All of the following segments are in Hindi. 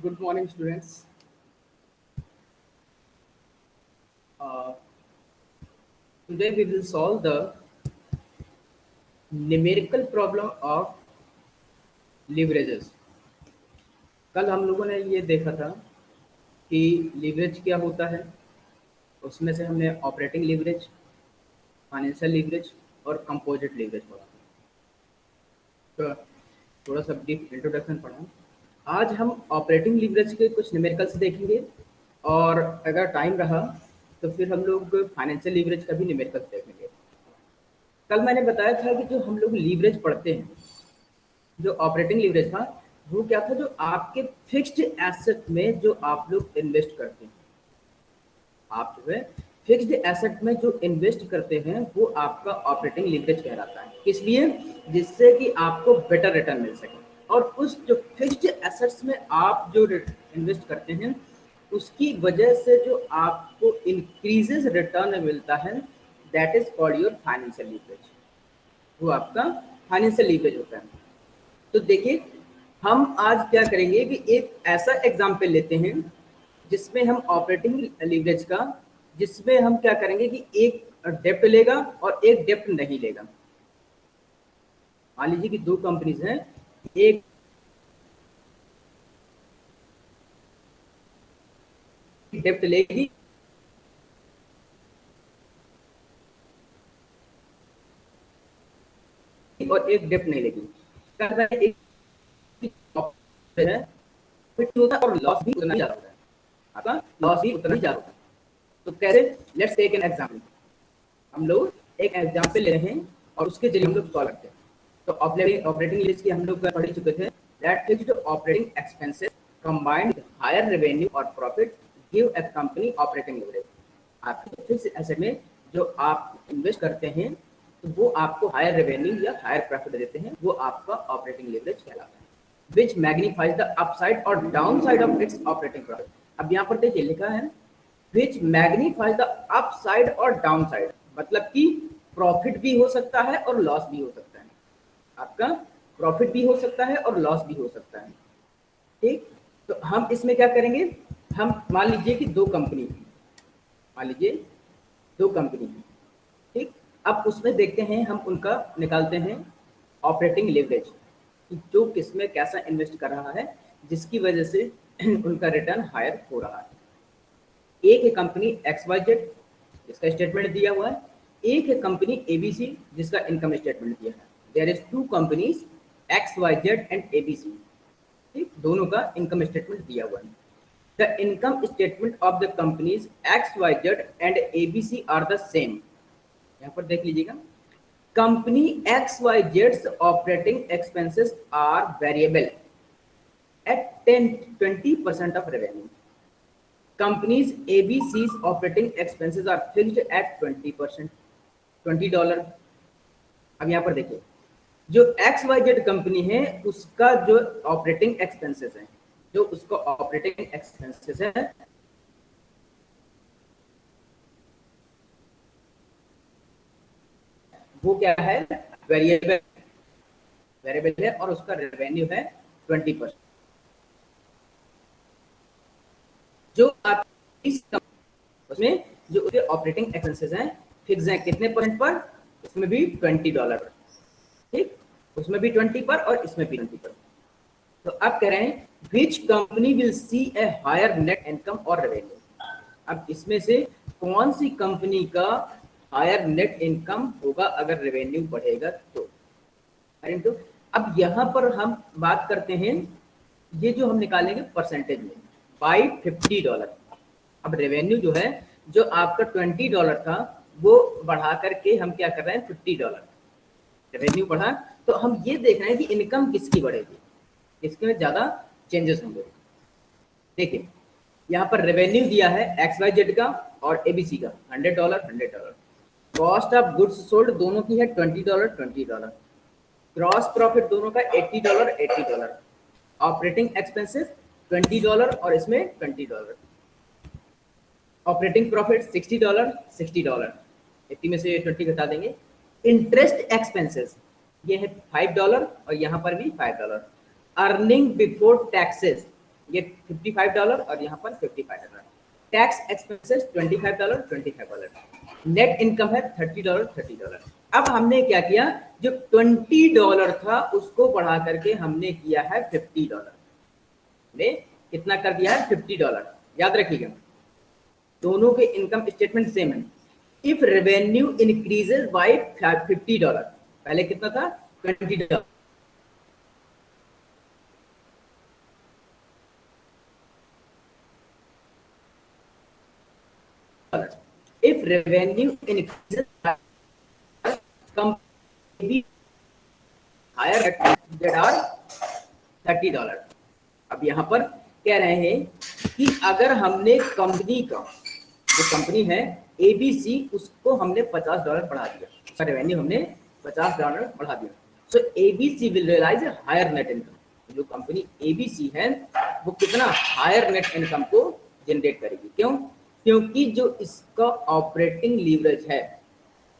Good morning, students. Uh, Today we will solve the numerical problem of leverages. कल हम लोगों ने ये देखा था कि लीवरेज क्या होता है। उसमें से हमने ऑपरेटिंग लीवरेज, फाइनेंशियल लीवरेज और कंपोजिट लीवरेज पढ़ा। तो थोड़ा सा डीप इंट्रोडक्शन पढ़ा। आज हम ऑपरेटिंग लीवरेज के कुछ न्यूमेरिकल्स देखेंगे और अगर टाइम रहा तो फिर हम लोग फाइनेंशियल लीवरेज का भी न्यूमेरिकल्स देखेंगे। कल मैंने बताया था कि जो हम लोग लीवरेज पढ़ते हैं, जो ऑपरेटिंग लीवरेज था वो क्या था, जो आपके फिक्स्ड एसेट में जो आप लोग इन्वेस्ट करते हैं। आप जो है फिक्स्ड एसेट में जो इन्वेस्ट करते हैं वो आपका ऑपरेटिंग लीवरेज कहलाता है। किस लिए? जिससे कि आपको बेटर रिटर्न मिल सके। और उस जो फिक्स्ड एसेट्स में आप जो इन्वेस्ट करते हैं उसकी वजह से जो आपको इंक्रीजेस रिटर्न मिलता है, that is called your financial leverage. वो आपका फाइनेंशियल लीवरेज होता है। तो देखिए, हम आज क्या करेंगे कि एक ऐसा एग्जाम्पल लेते हैं जिसमें हम ऑपरेटिंग लीवरेज का, जिसमें हम क्या करेंगे कि एक डेप्ट लेगा और एक डेप्ट नहीं लेगा। मान लीजिए कि दो कंपनीज हैं, एक डेप्ट लेगी और एक डेप्ट नहीं लेगी। एक है होता है और लॉस भी उतना ही ज्यादा होता है, आपका लॉस भी उतना ही ज्यादा होता है। तो कैसे? Let's take an example. हम लोग एक एग्जांपल ले रहे हैं और उसके जरिए हम लोग सॉल्व करते हैं। तो ऑपरेटिंग लिस्ट की हम लोग पढ़ चुके थे। That fixed operating expenses combined higher revenue और profit give a company operating leverage. आपके फिक्स एसेट में जो आप इन्वेस्ट करते हैं तो वो आपको हायर रेवेन्यू या हायर प्रॉफिट देते हैं, वो आपका ऑपरेटिंग लीवरेज कहलाता है। which magnifies the upside or downside of its operating profit। अब यहाँ पर देखिए लिखा है which magnifies the upside और downside, मतलब कि प्रॉफिट भी हो सकता है और लॉस भी हो सकता है। आपका प्रॉफिट भी हो सकता है और लॉस भी हो सकता है। ठीक, तो हम इसमें क्या करेंगे, हम मान लीजिए कि दो कंपनी, मान लीजिए दो कंपनी, ठीक। अब उसमें देखते हैं, हम उनका निकालते हैं ऑपरेटिंग लिवरेज, जो किसमें कैसा इन्वेस्ट कर रहा है जिसकी वजह से उनका रिटर्न हायर हो रहा है। एक है कंपनी XYZ जिसका स्टेटमेंट दिया हुआ है, एक है कंपनी ABC जिसका इनकम स्टेटमेंट दिया है। There is two companies XYZ and ABC, ठीक, दोनों का इनकम स्टेटमेंट दिया हुआ है। The income statement of the companies XYZ and ABC are the same. यहाँ पर देख लीजिएगा, company XYZ's operating expenses are variable at 10-20% of revenue. Companies ABC's operating expenses are fixed at 20%, $20। अब यहाँ पर देखिए, जो XYZ कंपनी है उसका जो ऑपरेटिंग एक्सपेंसेस है, जो उसका ऑपरेटिंग एक्सपेंसेस है वो क्या है, वेरिएबल, वेरिएबल है और उसका रेवेन्यू है 20%। जो आप उसमें जो उसके ऑपरेटिंग एक्सपेंसेस हैं फिक्स हैं कितने परसेंट पर, उसमें भी $20, ठीक, उसमें भी 20 पर और इसमें भी 20 पर। तो अब कह रहे हैं which company will see a higher net income और रेवेन्यू। अब इसमें से कौन सी कंपनी का हायर नेट इनकम होगा अगर रेवेन्यू बढ़ेगा तो। अब यहाँ पर हम बात करते हैं, ये जो हम निकालेंगे परसेंटेज में बाई $50। अब रेवेन्यू जो है, जो आपका $20 था वो बढ़ा करके हम क्या कर रहे हैं, $50 रेवेन्यू बढ़ा। तो हम ये देख रहे हैं कि इनकम किसकी बढ़ेगी, इसमें ज्यादा चेंजेस होंगे। देखिए यहाँ पर रेवेन्यू दिया है XYZ का और ABC का $100 $100। कॉस्ट ऑफ गुड्स सोल्ड दोनों की है $20 $20। ग्रॉस प्रॉफिट दोनों का $80 $80। ऑपरेटिंग एक्सपेंसेस $20 और इसमें $20। Operating profit $60 $60। 80 में से 20 घटा देंगे। इंटरेस्ट एक्सपेंसेस ये है $5 और यहाँ पर भी $5। अर्निंग बिफोर टैक्सेस ये $55 और यहाँ पर $55। Tax expenses $25, $25। नेट इनकम है $30। अब हमने क्या किया, जो $20 था उसको बढ़ा करके हमने किया है $50। ने कितना कर दिया है, $50। याद रखिएगा, दोनों के इनकम स्टेटमेंट सेम है। इफ रेवेन्यू इंक्रीजेज बाय $50, पहले कितना था, $20। If revenue increases company higher that are $30। अब यहाँ पर कह रहे हैं कि अगर हमने कंपनी का, जो कंपनी है एबीसी, उसको हमने $50 बढ़ा दिया, उसका रेवेन्यू हमने $50 बढ़ा दिया, so ABC will realise higher net income. जो कंपनी एबीसी है वो कितना हायर नेट इनकम को जनरेट करेगी। क्यों? क्योंकि जो इसका ऑपरेटिंग लीवरेज है,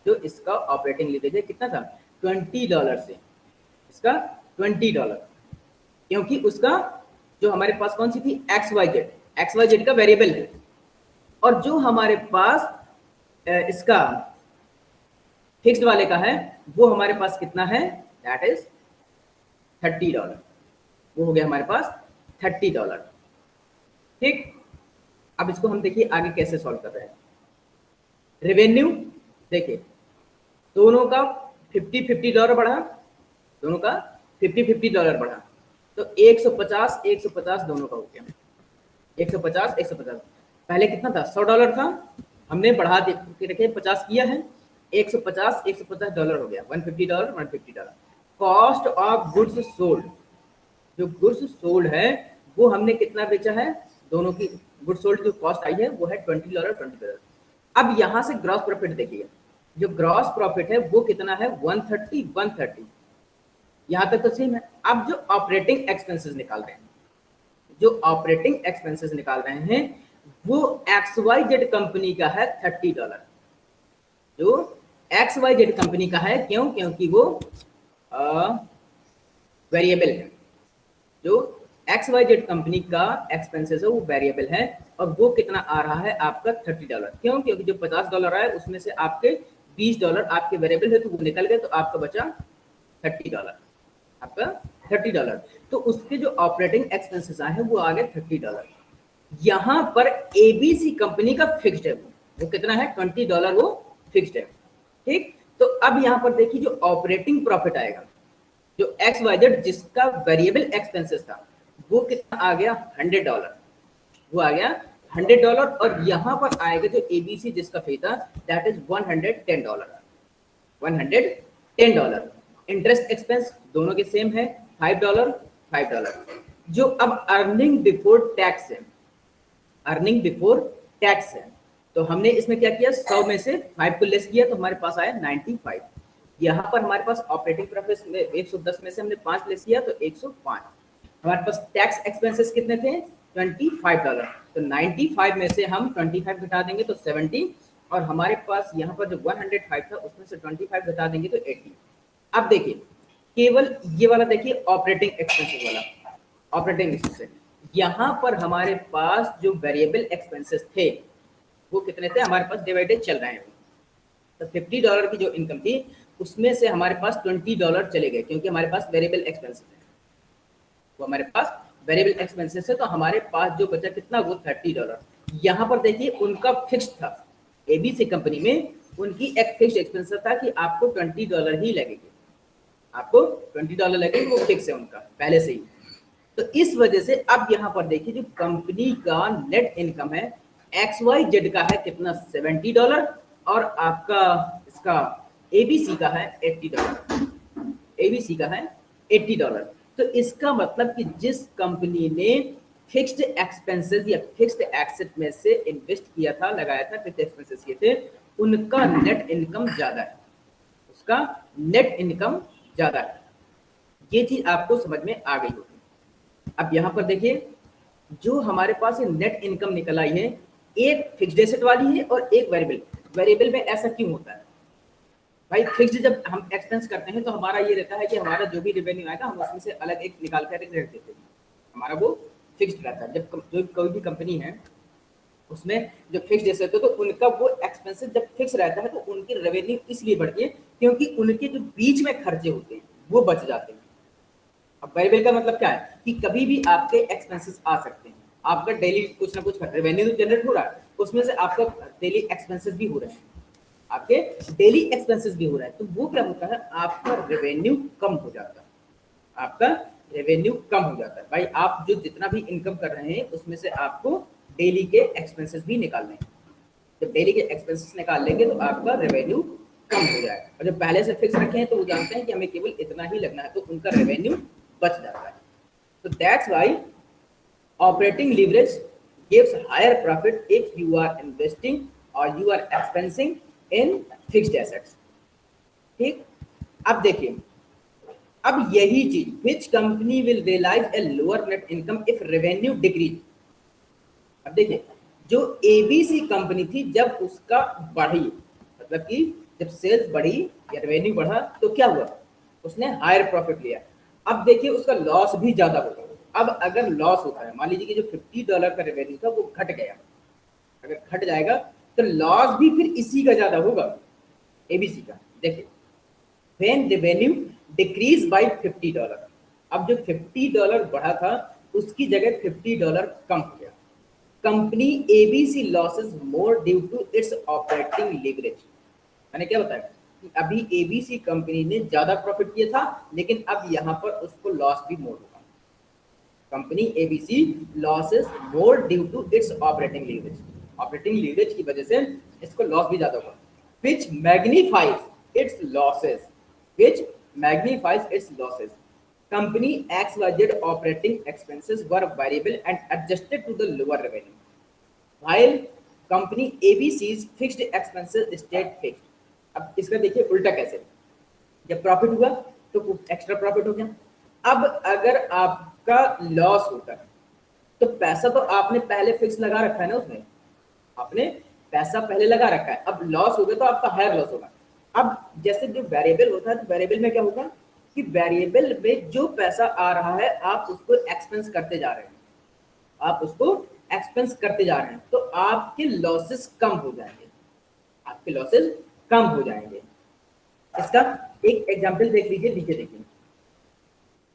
जो इसका ऑपरेटिंग लीवरेज है कितना था, $20 से इसका $20, क्योंकि उसका जो हमारे पास कौन सी थी, एक्स वाई जेड का वेरिएबल है, और जो हमारे पास इसका फिक्स्ड वाले का है वो हमारे पास कितना है, दैट इज $30। वो हो गया हमारे पास $30। ठीक, अब इसको हम देखिए आगे कैसे सॉल्व कर रहे हैं। रेवेन्यू देखिए, दोनों का $50 बढ़ा, दोनों का $50 बढ़ा, तो 150 दोनों का हो गया, 150। पहले कितना था, $100 था, हमने बढ़ा के रखे 50 किया है, $150 हो गया, $150। कॉस्ट ऑफ गुड्स सोल्ड, जो गुड्स सोल्ड है वो हमने कितना बेचा है, दोनों की गुड्स सोल्ड जो कॉस्ट आई है वो है $20। अब यहाँ से ग्रॉस प्रॉफिट देखिए, जो ग्रॉस प्रॉफिट है वो कितना है, 130। यहाँ तक तो सेम है। अब जो ऑपरेटिंग एक्सपेंसेस निकाल रहे हैं, वो XYZ कंपनी का है $30। जो XYZ कंपनी का है, क्यों, क्योंकि वो वेरिएबल है। जो XYZ कंपनी का एक्सपेंसेस है वो वेरिएबल है, और वो कितना आ रहा है आपका $30। क्यों? क्योंकि जो $50 आया उसमें से आपके $20 आपके वेरिएबल है, तो वो निकल गए, तो आपका बचा $30, आपका $30। तो उसके जो ऑपरेटिंग एक्सपेंसेस आए हैं वो आ गए $30। यहाँ पर एबीसी कंपनी का फिक्स्ड है, वो कितना है, $20, वो फिक्स्ड है। ठीक, तो अब यहाँ पर देखिए जो ऑपरेटिंग प्रॉफिट आएगा, जो XYZ जिसका वेरिएबल एक्सपेंसेस था वो कितना आ गया, $100, वो आ गया $100। और यहाँ पर आएगा जो एबीसी जिसका फी था, दैट इज $110। इंटरेस्ट एक्सपेंस दोनों के सेम है, $5। जो अब अर्निंग बिफोर टैक्स है, तो हमने इसमें क्या किया, 100 में से 5 को लेस किया तो हमारे पास आया 95। यहाँ पर हमारे पास ऑपरेटिंग प्रॉफिट में 110 में से हमने 5 लेस किया तो 105। हमारे पास टैक्स एक्सपेंसेस कितने थे, $25। तो 95 में से हम 25 घटा देंगे तो 70, और हमारे पास यहाँ पर जो 105 था उसमें से 25 घटा देंगे तो 80। अब देखिए केवल ये वाला देखिए ऑपरेटिंग एक्सपेंसेस वाला, ऑपरेटिंग एक्सपेंसेस, यहाँ पर हमारे पास जो वेरिएबल एक्सपेंसेस थे वो कितने थे, हमारे पास डिवाइडेड चल रहे हैं। तो $50 की जो इनकम थी उसमें से हमारे पास $20 चले गए, क्योंकि हमारे पास वेरिएबल एक्सपेंसेस है, वो हमारे पास वेरिएबल एक्सपेंसेस है, तो हमारे पास जो बचा कितना, वो $30। यहाँ पर देखिए उनका फिक्स्ड था, एबीसी कंपनी में उनकी एक फिक्स्ड एक्सपेंसेस था कि आपको $20 ही लगेगी, आपको $20 लगेंगे, वो फिक्स है उनका पहले से ही। तो इस वजह से अब यहाँ पर देखिए जो कंपनी का नेट इनकम है XYZ का है कितना, $70, और आपका इसका एबीसी का है $80, एबीसी का है $80। तो इसका मतलब कि जिस कंपनी ने फिक्स्ड एक्सपेंसेस या फिक्स्ड एसेट में से इन्वेस्ट किया था, लगाया था, फिक्स्ड एक्सपेंसेस किए थे, उनका नेट इनकम ज्यादा है, उसका नेट इनकम ज्यादा है। ये चीज आपको समझ में आ गई होगी। अब यहाँ पर देखिए जो हमारे पास ये नेट इनकम निकल आई है, एक फिक्स्ड एसेट वाली है और एक वेरिएबल में ऐसा क्यों होता है भाई, फिक्स्ड जब हम एक्सपेंस करते हैं तो हमारा ये रहता है कि हमारा जो भी रेवेन्यू आएगा हम उसमें से अलग एक निकाल कर रख देते हैं, हमारा वो फिक्स्ड रहता है। जब जो कोई भी कंपनी है उसमें जो फिक्स्ड एसेट होते हैं तो उनका वो एक्सपेंसेस जब फिक्स रहता है तो उनकी रेवेन्यू इसलिए बढ़ती है क्योंकि उनके जो बीच में खर्चे होते हैं वो बच जाते हैं। अब वेरिएबल का मतलब क्या है कि कभी भी आपके एक्सपेंसेस आ सकते हैं, आपका डेली कुछ ना कुछ रेवेन्यू तो जनरेट हो रहा है, उसमें से आपका डेली एक्सपेंसेस भी हो रहे हैं, आपके डेली एक्सपेंसेस भी हो रहा है, तो वो क्या होता है आपका रेवेन्यू कम हो जाता है, आपका रेवेन्यू कम हो जाता है। भाई आप जो जितना भी इनकम कर रहे हैं उसमें से आपको डेली के एक्सपेंसेस भी निकालने हैं। जब डेली के एक्सपेंसेस निकाल लेंगे तो आपका रेवेन्यू कम हो जाएगा, और जब पहले से फिक्स रखे हैं तो वो जानते हैं कि हमें केवल इतना ही लगना है, तो उनका रेवेन्यू बच जाता है। तो that's why operating leverage gives higher profit if you are investing or you are expensing in fixed assets। ठीक, अब देखिए, अब यही चीज which company will realize a lower net income if revenue decrease। अब देखिए, जो एबीसी कंपनी थी जब उसका बढ़ी, मतलब कि जब सेल्स बढ़ी या रेवेन्यू बढ़ा तो क्या हुआ, उसने हायर प्रॉफिट लिया। अब देखिए उसका लॉस भी ज्यादा होगा। अब अगर लॉस होता है, मान लीजिए कि जो $50 का रेवेन्यू था वो घट गया, अगर घट जाएगा तो लॉस भी फिर इसी का ज्यादा होगा, एबीसी का। देखिए when revenue decrease by $50, अब जो $50 बढ़ा था उसकी जगह $50 कम हो गया। Company ABC losses more due to its operating leverage. मैंने क्या बताया कि अभी एबीसी कंपनी ने ज्यादा प्रॉफिट किया था लेकिन अब यहाँ पर उसको लॉस भी मोर होगा। Company ABC losses more due to its operating leverage, operating leverage की वजह से इसको लॉस भी ज्यादा होगा। which magnifies its losses, which magnifies its losses। Company XYZ operating expenses were variable and adjusted to the lower revenue, while company ABC's fixed expenses stayed fixed। अब इसका देखिए उल्टा कैसे, जब प्रॉफिट हुआ तो एक्स्ट्रा प्रॉफिट हो गया। अब अगर आपका लॉस होता है तो पैसा तो आपने पहले फिक्स लगा रखा है ना, उसमें आपने पैसा पहले लगा रखा है, अब लॉस हो गया तो आपका हायर लॉस होगा। अब जैसे जो वेरिएबल होता है तो वेरिएबल में क्या होगा कि वेरिएबल में जो पैसा आ रहा है आप उसको एक्सपेंस करते जा रहे हैं, आप उसको एक्सपेंस करते जा रहे हैं, तो आपके लॉसेस कम हो जाएंगे, आपके लॉसेस कम हो जाएंगे। इसका एक एग्जांपल देख लीजिए, नीचे देखिए,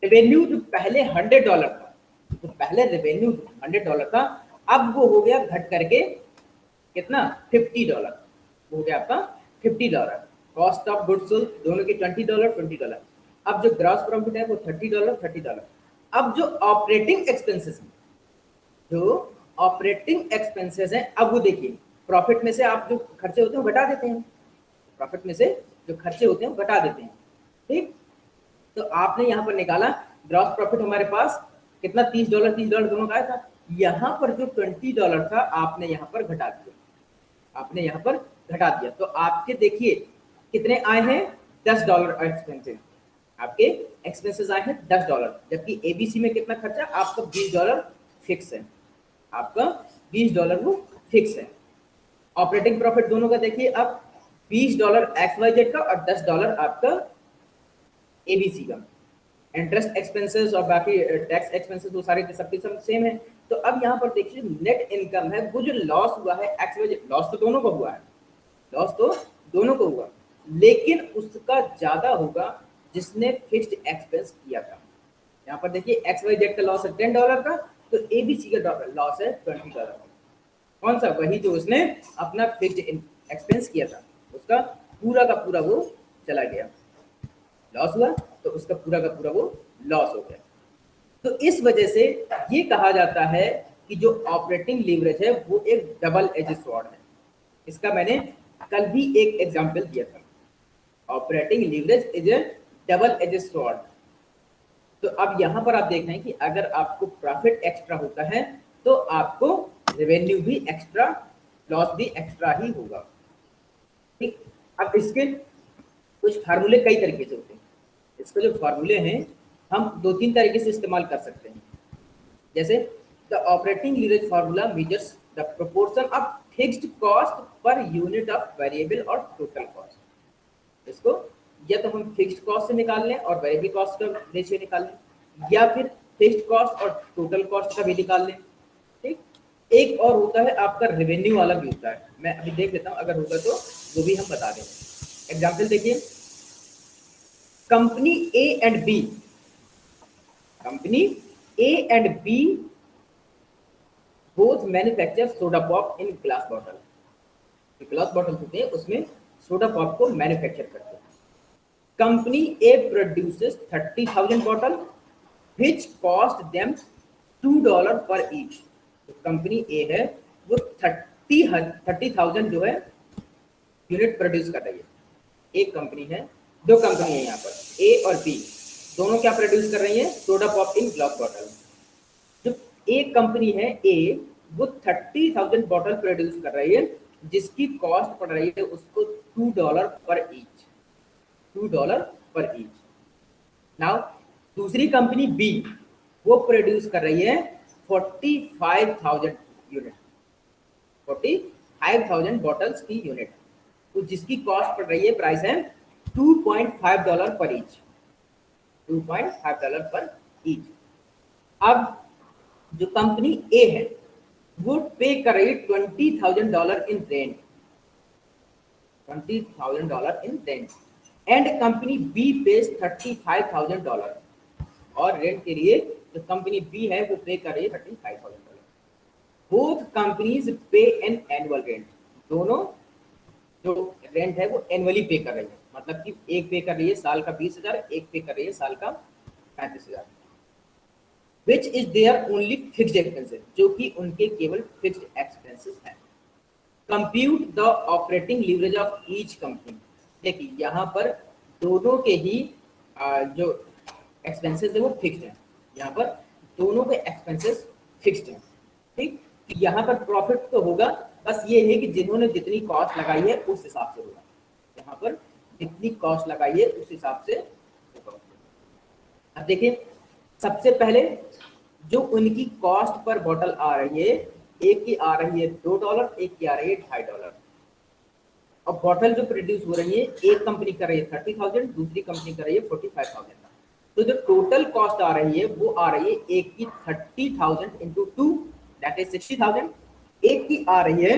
रेवेन्यू जो पहले $100 था, तो पहले रेवेन्यू $100 था, अब वो हो गया घट करके कितना, $50 हो गया आपका $50। कॉस्ट ऑफ गुड्स सोल्ड दोनों की $20। अब जो ग्रॉस प्रॉफिट है वो $30। अब जो ऑपरेटिंग एक्सपेंसेस हैं, जो ऑपरेटिंग एक्सपेंसेस हैं, अब वो देखिए प्रॉफिट में से आप जो खर्चे होते हैं वो घटा देते हैं, प्रॉफिट में से जो खर्चे होते हैं वो घटा देते हैं। ठीक, तो आपने यहाँ पर निकाला ग्रॉस प्रॉफिट हमारे पास कितना, $30 दोनों का आया था, यहाँ पर जो $20 था आपने यहाँ पर घटा दिया, आपने यहाँ पर घटा दिया, तो आपके देखिए कितने आए हैं, $10 एक्सपेंसेस, आपके एक्सपेंसेस आए हैं $10, जबकि एबीसी में कितना खर्चा, आपका $20 फिक्स है, आपका $20 वो फिक्स है। ऑपरेटिंग प्रॉफिट दोनों का देखिए अब $20 XYZ का और $10 आपका एबीसी का। इंटरेस्ट एक्सपेंसेस और बाकी टैक्स एक्सपेंसेस वो सारे सबके सब सेम है। तो अब यहाँ पर देखिए नेट इनकम है, वो जो लॉस हुआ है XYZ, लॉस तो दोनों को हुआ है, लॉस तो दोनों को हुआ, लेकिन उसका ज्यादा होगा जिसने फिक्स्ड एक्सपेंस किया था। यहाँ पर देखिए XYZ का लॉस है $10 का, तो एबीसी का लॉस है $20। कौन सा, वही जो उसने अपना फिक्स्ड एक्सपेंस किया था, उसका पूरा का पूरा वो चला गया, लॉस हुआ तो उसका पूरा का पूरा वो लॉस हो गया। तो इस वजह से ये कहा जाता है कि जो ऑपरेटिंग लीवरेज है वो एक डबल एज स्वॉर्ड है। इसका मैंने कल भी एक एग्जांपल दिया था, operating leverage is A double edge sword. तो अब यहाँ पर आप देख रहे हैं कि अगर आपको प्रॉफिट एक्स्ट्रा होता है तो आपको रेवेन्यू भी एक्स्ट्रा, लॉस भी एक्स्ट्रा ही होगा। ठीक, अब इसके कुछ फार्मूले कई तरीके से होते हैं, इसके जो फार्मूले हैं हम 2-3 तरीके से इस्तेमाल कर सकते हैं। जैसे the operating leverage formula measures the proportion of fixed cost per unit of variable और टोटल कॉस्ट। इसको या तो हम फिक्स्ड कॉस्ट से निकाल लें और वेरिएबल कॉस्ट का रेशियो निकाल लें, या फिर फिक्स्ड कॉस्ट और टोटल कॉस्ट का भी निकाल लें। ठीक, एक और होता है आपका रेवेन्यू वाला भी होता है, मैं अभी देख लेता हूँ, अगर होगा तो वो भी हम बता देंगे। एग्जाम्पल देखिए, company A and B, company A and B both manufacture soda pop in glass bottle. Glass bottle होते हैं उसमें सोडा पॉप को मैन्युफैक्चर करते हैं। Company A produces 30,000 bottle which cost them $2 per each. तो कंपनी ए है वो 30,000 जो है यूनिट प्रोड्यूस कर रही है। एक कंपनी है, दो कंपनी है यहाँ पर, ए और बी, दोनों क्या प्रोड्यूस कर रही है? Soda pop in glass bottle. जो एक कंपनी है ए, वो 30,000 बॉटल प्रोड्यूस कर रही है, जिसकी कॉस्ट पड़ रही है उसको $2 per each, $2 per each. Now दूसरी कंपनी बी, वो प्रोड्यूस कर रही है 45,000 यूनिट, 45,000 बॉटल्स की यूनिट, तो जिसकी कॉस्ट पड़ रही है, प्राइस है $2.5 पर ईच, $2.5 पर ईच। अब जो कंपनी ए है वो पे कर रही है $20,000 in rent, $20,000 in rent, and company B pays $35,000, और रेंट के लिए जो कंपनी बी है वो पे कर रही है $35,000। बोथ कंपनीज पे एन एनुअल रेंट, दोनों जो रेंट है वो एनुअली पे कर रही है, मतलब कि एक पे कर रही है साल का 20,000, एक पे कर रही है साल का 35,000। Which is there only fixed expenses, जो कि उनके केवल फिक्स्ड एक्सपेंसेस हैं। Compute the operating leverage of each company. देखिए यहाँ पर दोनों के ही जो एक्सपेंसेस है वो फिक्स्ड है, यहाँ पर दोनों के एक्सपेंसेस फिक्स्ड हैं। ठीक, यहाँ पर प्रॉफिट तो होगा, बस ये है कि जिन्होंने जितनी कॉस्ट लगाई है उस हिसाब से होगा, यहाँ पर जितनी कॉस्ट लगाई है उस हिसाब से होगा। अब देखिए, सबसे पहले जो उनकी कॉस्ट पर बॉटल आ रही है, एक की आ रही है $2, एक की आ रही है $2.5। और बॉटल जो प्रोड्यूस हो रही है, एक कंपनी कर रही है 30,000, दूसरी कंपनी कर रही है 45,000। तो जो टोटल कॉस्ट आ रही है वो आ रही है एक की 30,000 इंटू 2, दैट इज 60,000, एक की आ रही है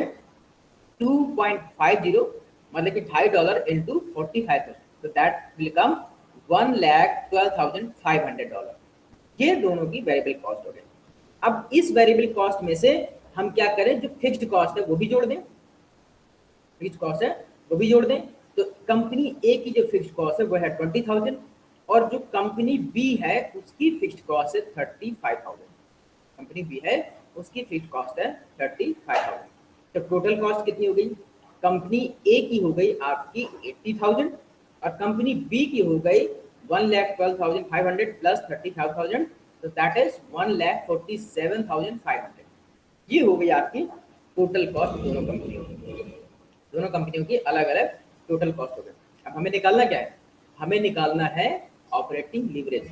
2.50, मतलब कि $2.5 इंटू 45,000, तो दैट विल कम $1,12,500। ये दोनों की वेरिएबल कॉस्ट हो गई। अब इस वेरिएबल कॉस्ट में से हम क्या करें, जो फिक्स्ड कॉस्ट है वो भी जोड़ दें, फिक्स्ड कॉस्ट है वो भी जोड़ दें। तो कंपनी ए की जो फिक्स्ड कॉस्ट है वो है 20,000, और जो कंपनी बी है उसकी फिक्स्ड कॉस्ट है 35,000। कंपनी बी है उसकी फिक्स्ड कॉस्ट है 35,000। तो टोटल कॉस्ट कितनी हो गई? कंपनी ए की हो गई आपकी 80,000, और कंपनी बी की हो गई 1,12,500 प्लस 35,000, तो दैट इज 1,47,500। ये हो गई आपकी टोटल कॉस्ट दोनों कंपनियों की, दोनों कंपनियों की अलग अलग टोटल कॉस्ट हो गई। अब हमें निकालना क्या है? हमें निकालना है ऑपरेटिंग लीवरेज।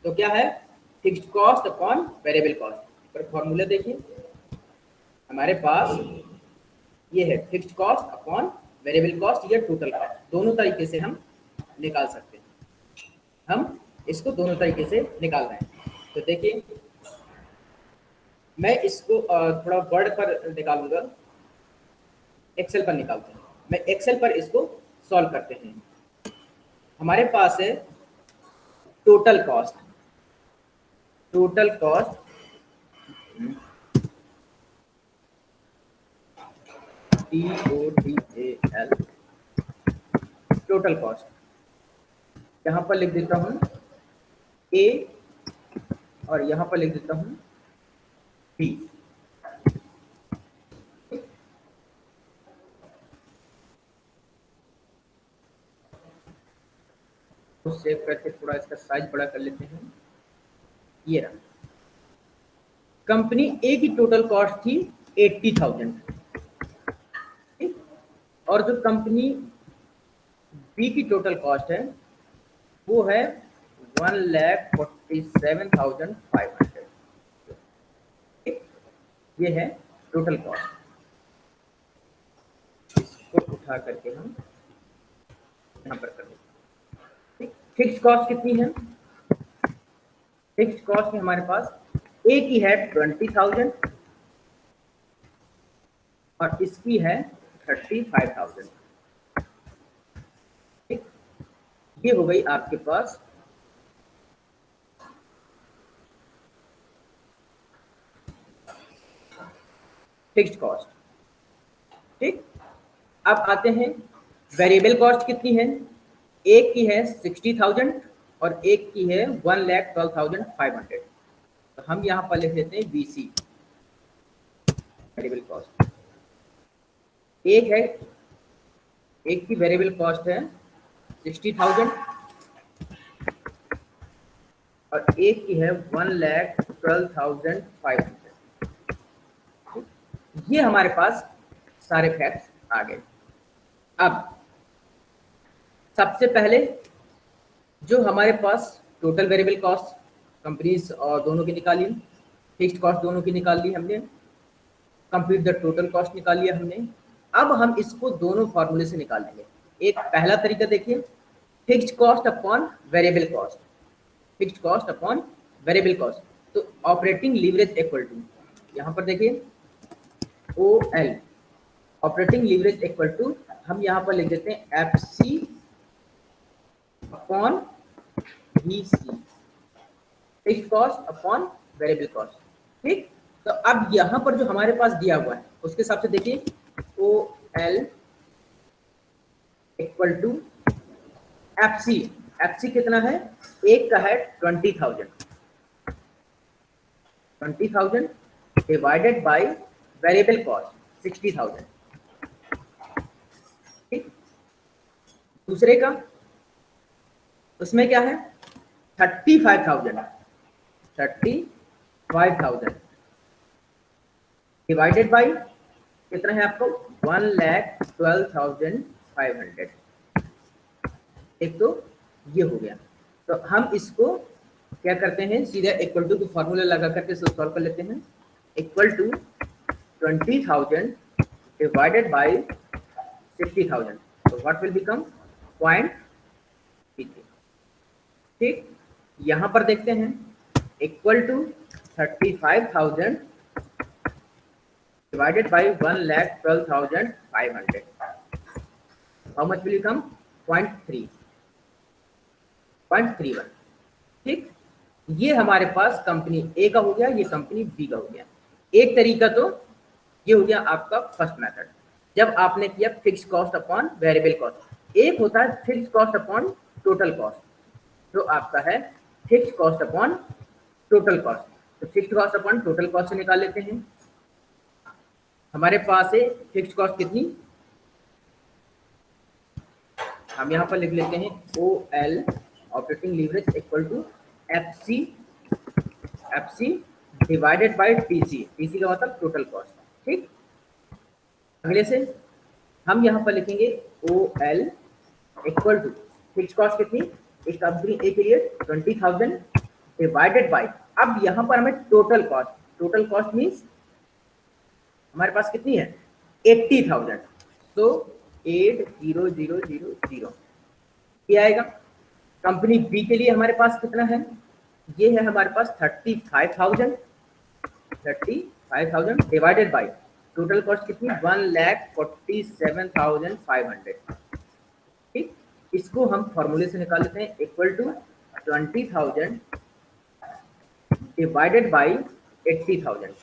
तो क्या है? Fixed cost upon variable cost. पर फॉर्मूला देखिए, हमारे पास ये है fixed cost upon variable cost या टोटल कॉस्ट, दोनों तरीके से हम निकाल सकते हैं। हम इसको दोनों तरीके से निकाल रहे हैं। तो देखिए, मैं इसको थोड़ा वर्ड पर निकालूंगा, एक्सेल पर निकालते हैं। मैं एक्सेल पर इसको सॉल्व करते हैं। हमारे पास है total cost, total cost TOTAL, total cost. यहाँ पर लिख देता हूँ A और यहाँ पर लिख देता हूँ B। तो सेव करके थोड़ा इसका साइज बड़ा कर लेते हैं। ये रहा, कंपनी ए की टोटल कॉस्ट थी 80,000, और जो कंपनी बी की टोटल कॉस्ट है वो है 1,47,500। ये है टोटल कॉस्ट। इसको उठा करके हम यहाँ पर कर देते हैं। फिक्स्ड कॉस्ट कितनी है? फिक्स्ड कॉस्ट में हमारे पास ए की है 20,000 और इसकी है 35,000। ठीक, ये हो गई आपके पास फिक्स्ड कॉस्ट। ठीक, अब आते हैं वेरिएबल कॉस्ट कितनी है। एक की है 60,000 और एक की है 1,12,500। तो हम यहाँ पर लिख लेते हैं VC वेरिएबल कॉस्ट। एक की वेरिएबल कॉस्ट है 60,000 और एक की है 1,12,500। ये हमारे पास सारे फैक्ट्स आ गए। अब सबसे पहले जो हमारे पास टोटल वेरिएबल कॉस्ट कंपनीज और दोनों की निकाली, फिक्स्ड कॉस्ट दोनों की निकाल ली हमने, कंप्लीट द टोटल कॉस्ट निकाल लिया हमने। अब हम इसको दोनों फॉर्मूले से निकाल लेंगे। एक पहला तरीका देखिए, fixed cost upon variable cost. Fixed cost upon variable cost, तो ऑपरेटिंग लीवरेज इक्वल टू, यहाँ पर देखिए OL, operating leverage equal to, हम यहाँ पर लिख देते हैं FC upon VC, fixed cost upon variable cost. ठीक, तो अब यहाँ पर जो हमारे पास दिया हुआ है उसके हिसाब से देखिए OL equal to FC। FC कितना है, एक का है 20,000 डिवाइडेड बाय वेरिएबल कॉस्ट 60,000। ठीक, दूसरे का उसमें क्या है 35,000 डिवाइडेड बाय कितना है आपको 1,12,500। एक तो ये हो गया। तो हम इसको क्या करते हैं, सीधा इक्वल टू फॉर्मूला लगा करके सॉल्व कर लेते हैं। इक्वल टू 20,000 डिवाइडेड बाय 60,000, तो व्हाट विल बिकम 0.33। ठीक, यहां पर देखते हैं equal to 35,000 divided by 1,12,500, how much will become 0.31। ठीक, ये हमारे पास कंपनी ए का हो गया, ये कंपनी बी का हो गया। एक तरीका तो ये हो गया आपका फर्स्ट मेथड, जब आपने किया fixed cost upon variable cost. एक होता है fixed cost upon total cost, जो आपका है fixed cost upon total cost. तो fixed cost upon total cost से निकाल लेते हैं। हमारे पास है फिक्स्ड कॉस्ट कितनी, हम यहाँ पर लिख लेते हैं OL operating leverage equal to FC divided by TC का मतलब टोटल कॉस्ट। ठीक, अगले से हम यहाँ पर लिखेंगे OL equal to fixed cost कितनी, एक कंपनी ए के लिए 20,000 डिवाइडेड बाय, अब यहाँ पर हमें टोटल कॉस्ट मीन्स हमारे पास कितनी है 80,000, तो 80,000 ये आएगा। कंपनी बी के लिए हमारे पास कितना है, ये है हमारे पास 35,000 डिवाइडेड बाय टोटल कॉस्ट कितनी 1,47,500। ठीक, इसको हम फॉर्मूले से निकाल लेते हैं इक्वल टू 20,000 डिवाइडेड बाय 80,000,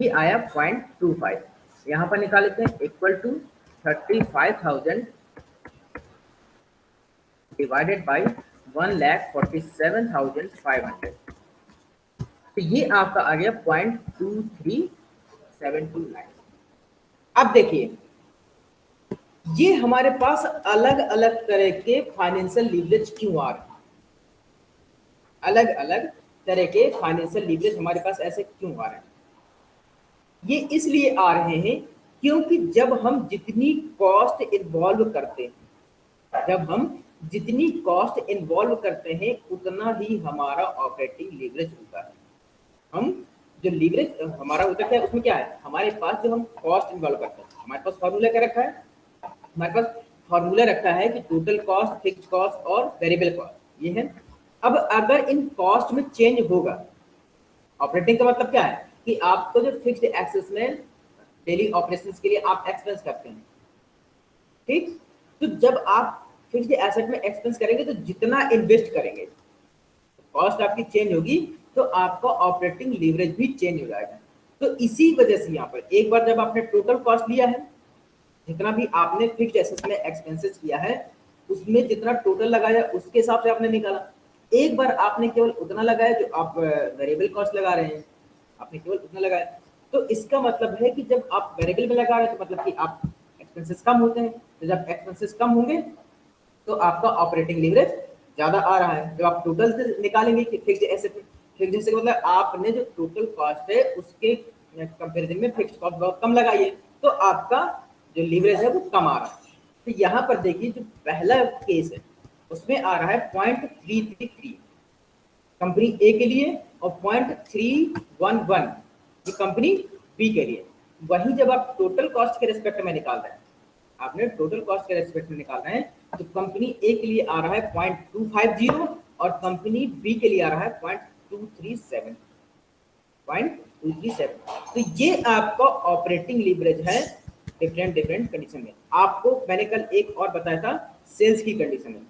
ये आया 0.25। यहाँ पर निकाल लेते हैं इक्वल टू 35,000 डिवाइडेड बाय 1,47,500, तो ये आपका आ गया 0.2379। अब देखिए ये हमारे पास अलग अलग तरह के फाइनेंशियल लीवरेज क्यों आ रहे हैं, अलग अलग तरह के फाइनेंशियल लीवरेज हमारे पास ऐसे क्यों आ रहे हैं। ये इसलिए आ रहे हैं क्योंकि जब हम जितनी कॉस्ट इन्वॉल्व करते हैं उतना ही हमारा ऑपरेटिंग लीवरेज होता है। हम जो लीवरेज हमारा होता है उसमें क्या है, हमारे पास जो हम कॉस्ट इन्वॉल्व करते हैं, हमारे पास फॉर्मूला क्या रखा है, हमारे पास फॉर्मूला रखा है कि टोटल कॉस्ट, फिक्स्ड कॉस्ट और वेरिएबल कॉस्ट ये है। अब अगर इन कॉस्ट में चेंज होगा, ऑपरेटिंग का मतलब क्या है कि आपको जो फिक्स्ड एक्सेस में डेली ऑपरेशंस के लिए आप एक्सपेंस करते हैं, ठीक, तो जब आप फिक्स्ड एसेट में एक्सपेंस करेंगे तो जितना इन्वेस्ट करेंगे कॉस्ट आपकी चेंज होगी, तो आपका ऑपरेटिंग लीवरेज भी चेंज हो जाएगा। तो इसी वजह से यहाँ पर एक बार जब आपने टोटल कॉस्ट लिया है, जितना भी आपने फिक्स्ड एसेट्स में एक्सपेंसेस किया है उसमें जितना टोटल लगाया उसके हिसाब से आपने निकाला। एक बार आपने केवल उतना लगाया जो आप वेरिएबल कॉस्ट लगा रहे हैं, आपने केवल उतना लगाया, तो इसका मतलब है कि जब आप वेरिएबल में लगा रहे हैं तो मतलब कि आप एक्सपेंसेस कम होते हैं, तो जब एक्सपेंसेस कम होंगे तो आपका ऑपरेटिंग लीवरेज ज्यादा आ रहा है। जब आप टोटल से निकालेंगे कि फिक्स्ड एसेट, फिक्स्ड एसेट मतलब आपने जो टोटल कॉस्ट है उसके कंपैरिजन में फिक्स्ड कॉस्ट बहुत कम लगाई है, तो आपका जो लीवरेज है वो कम आ रहा है। तो यहाँ पर देखिए जो पहला केस है उसमें आ रहा है 0.333 कंपनी ए के लिए और 0.311 ये कंपनी बी के लिए। वहीं जब आप टोटल कॉस्ट के रिस्पेक्ट में निकाल रहे हैं, आपने टोटल कॉस्ट के रेस्पेक्ट में निकालना है, तो कंपनी ए के लिए आ रहा है 0.250 और कंपनी बी के लिए आ रहा है 0.237। तो ये आपका ऑपरेटिंग लीवरेज है डिफरेंट कंडीशन में। आपको मैंने कल एक और बताया था सेल्स की कंडीशन में,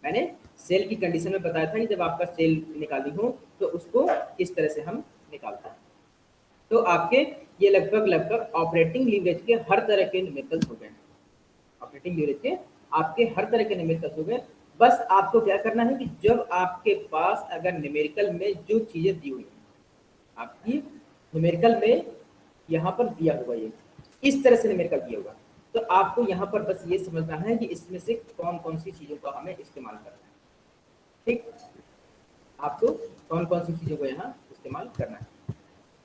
मैंने सेल की कंडीशन में बताया था कि जब आपका सेल निकाली हो तो उसको किस तरह से हम निकालते हैं। तो आपके ये लगभग ऑपरेटिंग लीवरेज के हर तरह के न्यूमेरिकल्स हो गए, ऑपरेटिंग लीवरेज के आपके हर तरह के न्यूमेरिकल्स हो गए। बस आपको क्या करना है कि जब आपके पास अगर न्यूमेरिकल में जो चीजें दी हुई हैं, आपकी न्यूमेरिकल में यहाँ पर दिया होगा, ये इस तरह से न्यूमेरिकल दिया होगा, तो आपको यहाँ पर बस ये समझना है कि इसमें से कौन कौन सी चीजों का हमें इस्तेमाल करना है, ठीक, आपको कौन कौन सी चीजों को यहाँ इस्तेमाल करना है,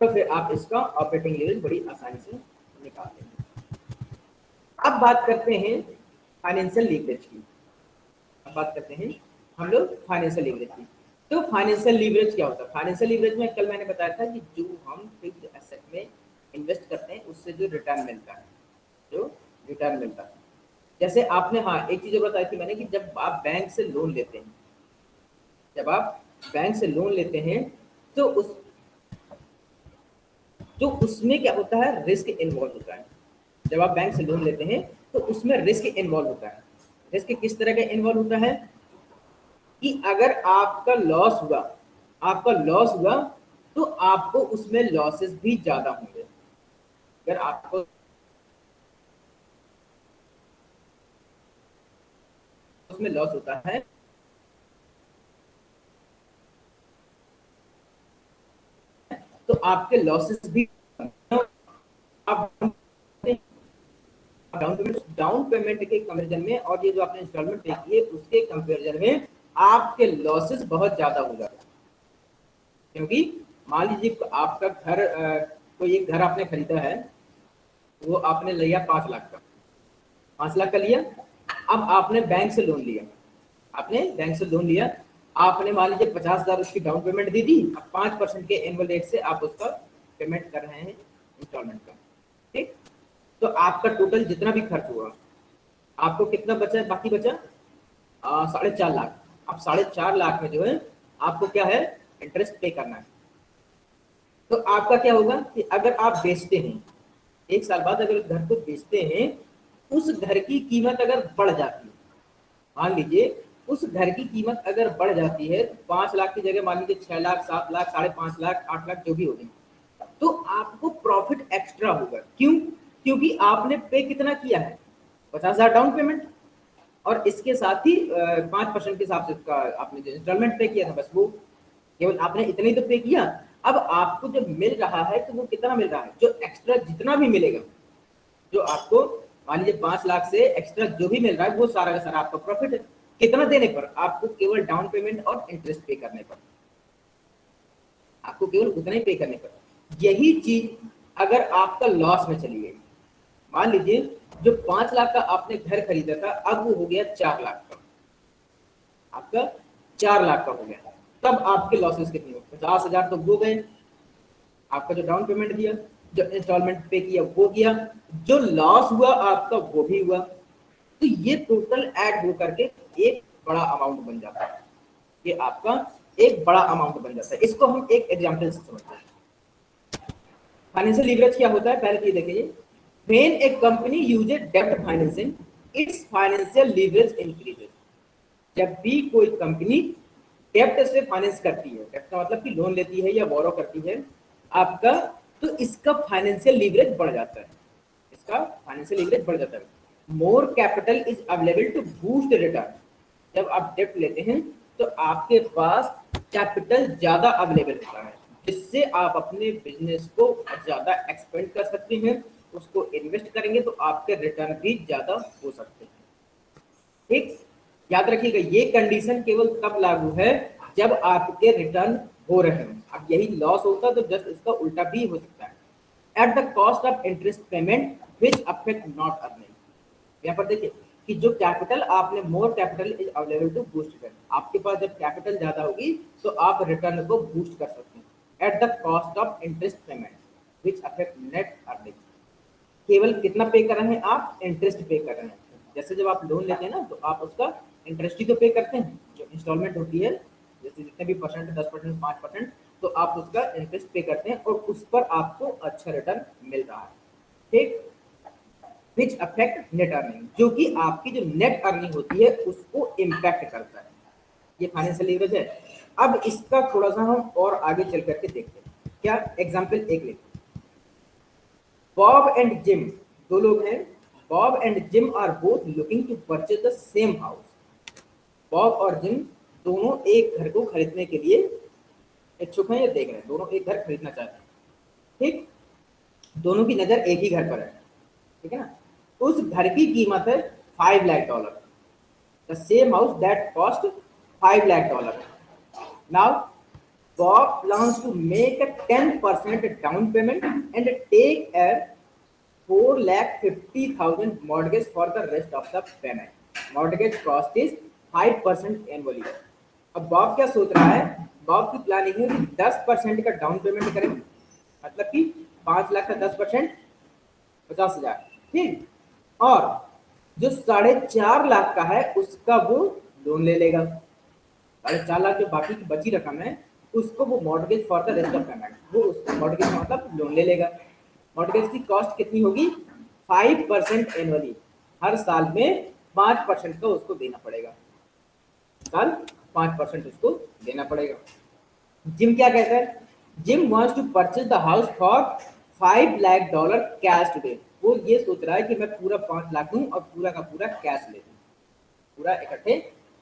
तो फिर आप इसका ऑपरेटिंग लीवरेज बड़ी आसानी से निकाल लेंगे। अब बात करते हैं फाइनेंशियल लीवरेज की। अब बात करते हैं हम लोग फाइनेंशियल लीवरेज की। तो फाइनेंशियल लीवरेज क्या होता है? फाइनेंशियल लीवरेज में कल मैंने बताया था कि जो हम फिक्स्ड एसेट में इन्वेस्ट करते हैं उससे जो रिटर्न मिलता है, जो रिटर्न मिलता है, जैसे आपने, हाँ एक चीज बताई थी मैंने कि जब आप बैंक से लोन लेते हैं, जब आप बैंक से लोन लेते हैं तो उसमें क्या होता है, रिस्क इन्वॉल्व होता है। जब आप बैंक से लोन लेते हैं तो उसमें रिस्क इन्वॉल्व होता है। रिस्क किस तरह का इन्वॉल्व होता है कि अगर आपका लॉस हुआ, तो आपको उसमें लॉसेस भी ज्यादा होंगे। अगर आपको उसमें लॉस होता है तो आपके लॉसेस भी, आप डाउन पेमेंट के कंपैरिजन में और ये जो आपने इंस्टॉलमेंट पे किए उसके कंपैरिजन में आपके लॉसेस बहुत ज्यादा हो जाते हैं। क्योंकि मान लीजिए आपका घर, कोई एक घर आपने खरीदा है, वो आपने लिया 5 लाख का, 5 लाख का लिया। अब आपने बैंक से लोन लिया, आपने मान लीजिए 50,000 उसकी डाउन पेमेंट दे दी। अब 5% के एनुअल रेट से आप उसका पेमेंट कर रहे हैं इंस्टॉलमेंट का, ठीक। तो आपका टोटल जितना भी खर्च हुआ, आपको कितना बचा, बाकी बचा 4.5 लाख। अब 4.5 लाख में जो है आपको क्या है, इंटरेस्ट पे करना है। तो आपका क्या होगा कि अगर आप बेचते हैं, 1 साल बाद अगर उस घर को बेचते हैं, उस घर की कीमत अगर बढ़ जाती है, मान लीजिए उस घर की कीमत अगर बढ़ जाती है, 5 लाख की जगह मान लीजिए 6 लाख, 7 लाख, 5.5 लाख, 8 लाख जो भी होगी, तो आपको प्रॉफिट एक्स्ट्रा होगा। क्यों? क्योंकि आपने पे कितना किया है, 50,000 डाउन पेमेंट, और इसके साथ ही 5% के हिसाब से उसका आपने जो इंस्टॉलमेंट पे किया था, बस वो केवल आपने इतना ही तो पे किया। अब आपको जब मिल रहा है तो वो कितना मिल रहा है, जो एक्स्ट्रा जितना भी मिलेगा, जो आपको मान लीजिए 5 लाख से एक्स्ट्रा जो भी मिल रहा है वो सारा का सारा आपका प्रॉफिट है। कितना देने पर? आपको केवल डाउन पेमेंट और इंटरेस्ट पे करने पर, आपको केवल उतना ही पे करने पर। यही चीज अगर आपका लॉस में चली गई, मान लीजिए जो 5 लाख का आपने घर खरीदा था अब वो हो गया 4 लाख का, आपका 4 लाख का हो गया, तब आपके लॉसेस कितने हो, 50,000 तो वो गए, आपका जो डाउन पेमेंट दिया, जो इंस्टॉलमेंट पे किया वो किया, जो लॉस हुआ आपका वो भी हुआ। तो ये टोटल ऐड हो करके एक बड़ा अमाउंट बन जाता है, ये आपका एक बड़ा अमाउंट बन जाता है। इसको हम एक एग्जांपल से समझते हैं। फाइनेंशियल लीवरेज क्या होता है, पहले तो ये देखिए, व्हेन ए कंपनी यूजेस डेब्ट financing it's financial leverage increases. जब भी कोई कंपनी डेब्ट से फाइनेंस करती है, डेब्ट का मतलब कि लोन लेती है या बोरो करती है आपका, तो इसका फाइनेंशियल लीवरेज बढ़ जाता है, इसका फाइनेंशियल लीवरेज बढ़ जाता है। More capital is available to boost return. जब आप डेब्ट लेते हैं तो आपके पास कैपिटल ज्यादा अवेलेबल होता है, जिससे आप अपने बिजनेस को ज्यादा एक्सपेंड कर सकते हैं, उसको इन्वेस्ट करेंगे तो आपके रिटर्न भी ज्यादा हो सकते हैं। ठीक, याद रखिएगा ये कंडीशन केवल तब लागू है जब आपके रिटर्न हो रहे हैं। अब यही लॉस होता तो जस्ट इसका उल्टा भी हो सकता है। At the cost of interest payment which affect not earning. यहाँ पर देखिए कि जो कैपिटल आपने, more capital is available to boost return, आपके पास जब कैपिटल ज्यादा होगी तो आप रिटर्न को बूस्ट कर सकते हैं। Eight the cost of interest payment which affect net earning. केवल कितना पे कर रहे हैं आप, इंटरेस्ट पे कर रहे हैं। जैसे जब आप लोन लेते हैं ना तो आप उसका इंटरेस्ट ही तो पे करते हैं, जो इंस्टॉलमेंट होती है, जैसे जितने भी परसेंट, 10%, 5%, तो आप उसका इंटरेस्ट पे करते हैं और उस पर आपको अच्छा रिटर्न मिल रहा है। ठीक, विच अफेक्ट नेट अर्निंग, जो कि आपकी जो नेट अर्निंग होती है उसको इम्पैक्ट करता है। ये फाइनेंशियल लीवरेज है। अब इसका थोड़ा सा हम और आगे चल करके देखते हैं। क्या एग्जाम्पल एक लेते हैं। बॉब एंड जिम, दो लोग हैं, Bob and Jim are both looking to purchase the same house. Bob और जिम दोनों एक घर को खरीदने के लिए इच्छुक हैं या देख रहे हैं, दोनों एक घर खरीदना चाहते हैं। ठीक, दोनों की नजर एक ही घर पर है, ठीक है ना। उस घर की कीमत है $5 lakh. The same house that cost $5 lakh. Now Bob plans to make a 10% down payment and take a 4,50,000 mortgage for the rest of the payment. Mortgage cost is 5% annually. अब बॉब क्या सोच रहा है, बॉब की प्लानिंग है कि 10% का डाउन पेमेंट करें, मतलब कि 5 लाख का 10%, 50,000। ठीक, और जो 4.5 लाख का है उसका वो लोन ले लेगा। 4.5 लाख जो बाकी की बची रकम है उसको वो mortgage for the rest of payment, वो उसको मॉर्गेज मतलब लोन ले लेगा। मॉर्गेज की कॉस्ट कितनी होगी, 5% एनुअली, हर साल में 5% का उसको देना पड़ेगा, साल 5% उसको देना पड़ेगा। जिम क्या कहता है, Jim wants to purchase the house for $5 lakh cash today. वो ये सोच रहा है कि मैं पूरा 5 लाख दूं और पूरा का पूरा कैश ले दूं, पूरा इकट्ठे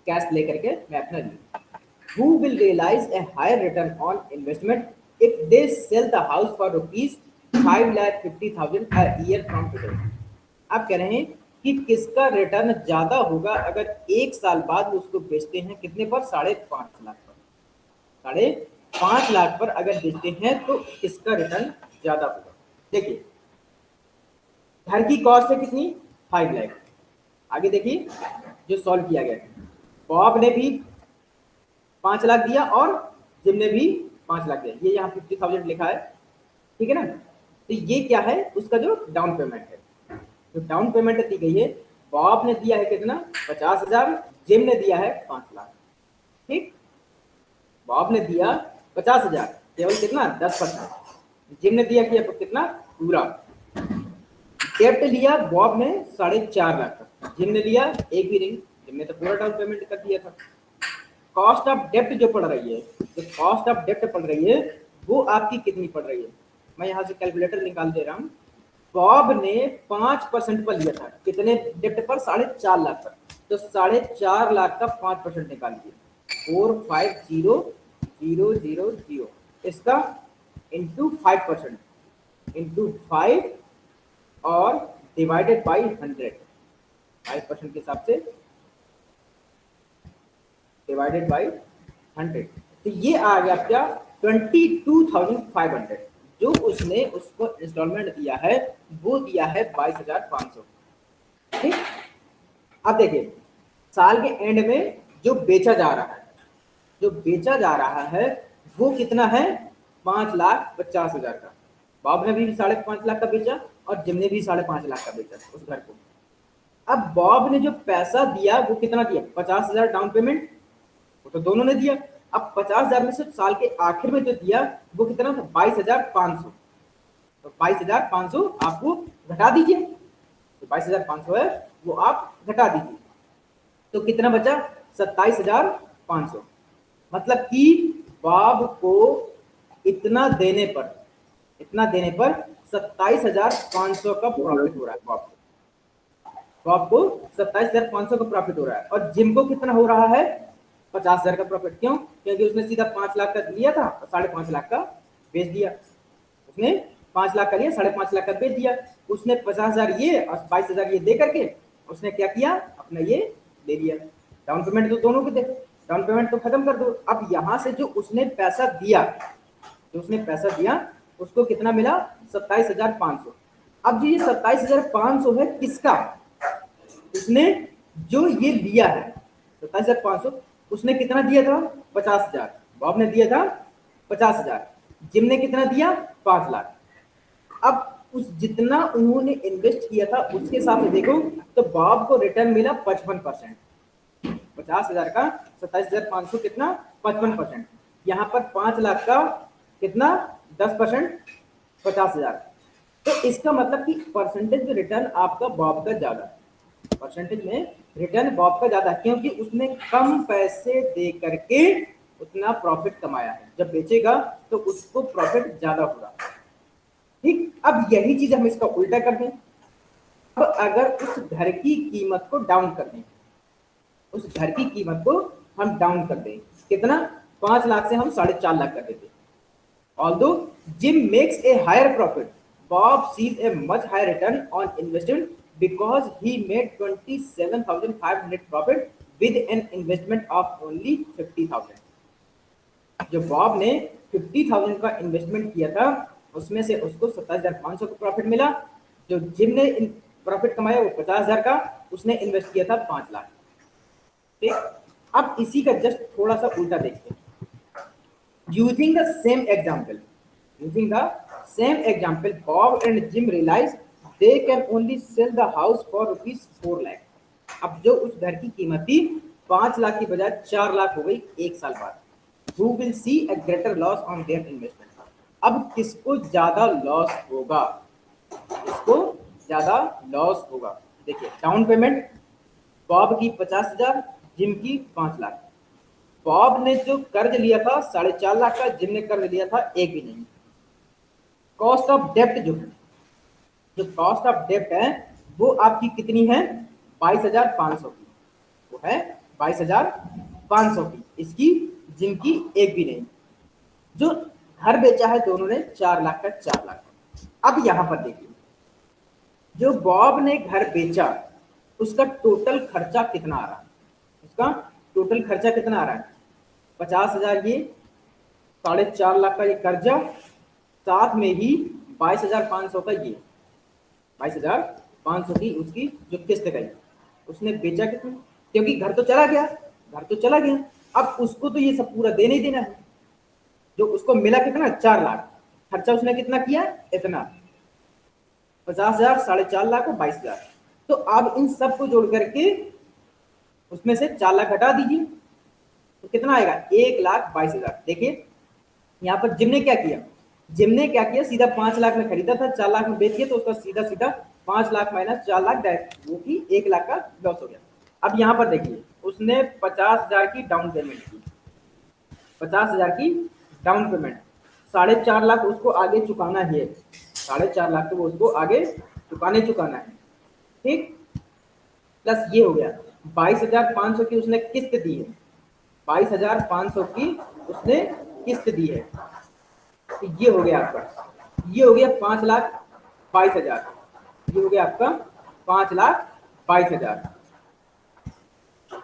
कैश लेकर के मैं अपना लूं। Who will realize a higher return on investment if they sell the house for rupees 5,50,000 a year from today? आप कह रहे हैं कि किसका रिटर्न ज्यादा होगा अगर 1 साल बाद उसको बेचते हैं, कितने पर, 5.5 लाख पर। 5.5 लाख पर अगर बेचते हैं तो किसका रिटर्न ज्यादा होगा। देखिए घर की कॉस्ट है कितनी, 5 लाख। आगे देखिए जो सॉल्व किया गया, बॉब ने भी 5 लाख दिया और जिम ने भी 5 लाख दिया, ये यहाँ 50,000 लिखा है, ठीक है ना। तो ये क्या है, उसका जो डाउन पेमेंट है, जो डाउन पेमेंट दी गई है, बॉब ने दिया है कितना, 50,000, जिम ने दिया है 5 लाख। ठीक, बॉब ने दिया 50,000, केवल कितना, 10%। जिम ने दिया कितना, पूरा। डेप्ट लिया बॉब ने 4.5 लाख का, जिम ने लिया एक भी नहीं, जिम ने तो पूरा डाउन पेमेंट कर दिया था। कॉस्ट ऑफ डेप्ट जो पड़ रही है, जो कॉस्ट ऑफ डेप्ट पड़ रही है वो आपकी कितनी पड़ रही है, मैं यहाँ से कैलकुलेटर निकाल दे रहा हूँ। बॉब ने 5% पर लिया था, कितने डेप्ट पर, 4.5 लाख पर, तो 4.5 लाख का 5% निकालिए, 450,000 इसका इंटू 5%, इंटू 5 और डिवाइडेड बाई 100, 5% के हिसाब से डिवाइडेड बाई 100, तो ये आ गया क्या, 22,500। जो उसने उसको इंस्टॉलमेंट दिया है वो दिया है 22,500। ठीक, अब देखिए साल के एंड में जो बेचा जा रहा है, जो बेचा जा रहा है वो कितना है, 5,50,000 का। बॉब ने भी 5.5 लाख का बेचा और जिम ने भी 5.5 लाख का बेचा उस घर को। अब बॉब ने जो पैसा दिया वो कितना दिया, 50,000 डाउन पेमेंट, वो तो दोनों ने दिया। अब 50,000 में से साल के आखिर में जो दिया वो कितना था, 22,500। तो 22,500 आपको घटा दीजिए, तो 22,500 है वो आप घटा दीजिए, तो कितना बचा, 27,500। मतलब कि बॉब को इतना देने पर 27,500 का प्रॉफिट हो रहा है बॉब को। बॉब को 27,500 का प्रॉफिट हो रहा है, और जिम को कितना हो रहा है, 50,000 का प्रॉफिट। क्यों, क्योंकि उसने सीधा 5 लाख का लिया था और 5.5 लाख का बेच दिया। उसने 5 लाख का लिया, 5.5 लाख का बेच दिया। उसने 50,000 ये और 22,000 ये दे करके उसने क्या किया, अपना ये ले लिया। डाउन पेमेंट तो दोनों के थे, डाउन पेमेंट तो खत्म कर दो। अब यहां से जो उसने पैसा दिया, उसको कितना मिला, 27,500। अब जो ये 27,500 है किसका, उसने जो ये लिया है 27,500, उसने कितना दिया था, 50,000। बॉब ने दिया था 50,000, जिम ने कितना दिया, 5 लाख। अब उस जितना उन्होंने इन्वेस्ट किया था उसके हिसाब से देखो तो बॉब को रिटर्न मिला 55%। 50,000 का 27,500 कितना, 55%। यहाँ पर 5 लाख का कितना, 10%, 50,000। तो इसका मतलब कि परसेंटेज रिटर्न आपका बॉब का ज्यादा, परसेंटेज में रिटर्न बॉब का ज्यादा, क्योंकि उसने कम पैसे दे करके उतना प्रॉफिट कमाया है। जब बेचेगा तो उसको प्रॉफिट ज्यादा होगा। ठीक, अब यही चीज हम इसका उल्टा कर दें। अब अगर उस घर की कीमत को डाउन कर दें, उस घर की कीमत को हम डाउन कर दें, कितना, 5 लाख से हम 4.5 लाख कर देते। Although Jim makes a higher profit, Bob sees a much higher return on investment because he made 27,500 profit with an investment of only 50,000. जो बॉब ने 50,000 का इन्वेस्टमेंट किया था उसमें से उसको 27,500 का प्रॉफिट मिला। जो जिम ने प्रॉफिट कमाया वो 50,000 का, उसने इन्वेस्ट किया था 5 लाख। ठीक, अब इसी का जस्ट थोड़ा सा उल्टा देखते हैं। Using the same example, Bob and Jim realized they can only sell the house for rupees 4 lakh. अब जो उस घर की कीमत थी 5 लाख की बजाय 4 लाख हो गई एक साल बाद। Who will see a greater loss on their investment? अब किसको ज्यादा लॉस होगा, किसको ज्यादा लॉस होगा। देखिए, डाउन पेमेंट बॉब की 50,000, जिम की 5 लाख। बॉब ने जो कर्ज लिया था 4.5 लाख का, जिम ने कर्ज लिया था एक भी नहीं। कॉस्ट ऑफ डेप्ट जो कॉस्ट ऑफ डेप्ट है वो आपकी कितनी है, 22,500 की, वो है 22,500 की। इसकी जिम की एक भी नहीं। जो घर बेचा है दोनों ने 4 लाख का, 4 लाख का। अब यहां पर देखिए, जो बॉब ने घर बेचा उसका टोटल खर्चा कितना आ रहा है, उसका टोटल खर्चा कितना आ रहा है, 50,000 ये, 4.5 लाख का ये कर्जा, साथ में ही 22,500 का ये, 22,500 की उसकी जो किस्त गई। उसने बेचा कितना, क्योंकि घर तो चला गया, अब उसको तो ये सब पूरा देना ही देना है। जो उसको मिला कितना, 4 लाख, खर्चा उसने कितना किया, इतना, 50,000, 4.5 लाख और 22,000। तो अब इन सब को जोड़ करके उसमें से 4 लाख हटा दीजिए तो कितना आएगा, 1,22,000। देखिए यहाँ पर जिम ने क्या किया, सीधा 5 लाख में खरीदा था, 4 लाख में बेच दिया, तो उसका सीधा 5 लाख माइनस 4 लाख डायरेक्ट, वो की 1 लाख का लॉस हो गया। अब यहाँ पर देखिए, उसने 50,000 की डाउन पेमेंट की, 50,000 की डाउन पेमेंट, 4.5 लाख उसको आगे चुकाना है, 4.5 लाख तो वो उसको आगे चुकाना है। ठीक, प्लस ये हो गया 22,500 की उसने किस्त दी है, 22,500 की उसने किस्त दी है। तो ये हो गया आपका, ये हो गया 5,22,000, ये हो गया आपका 5,22,000।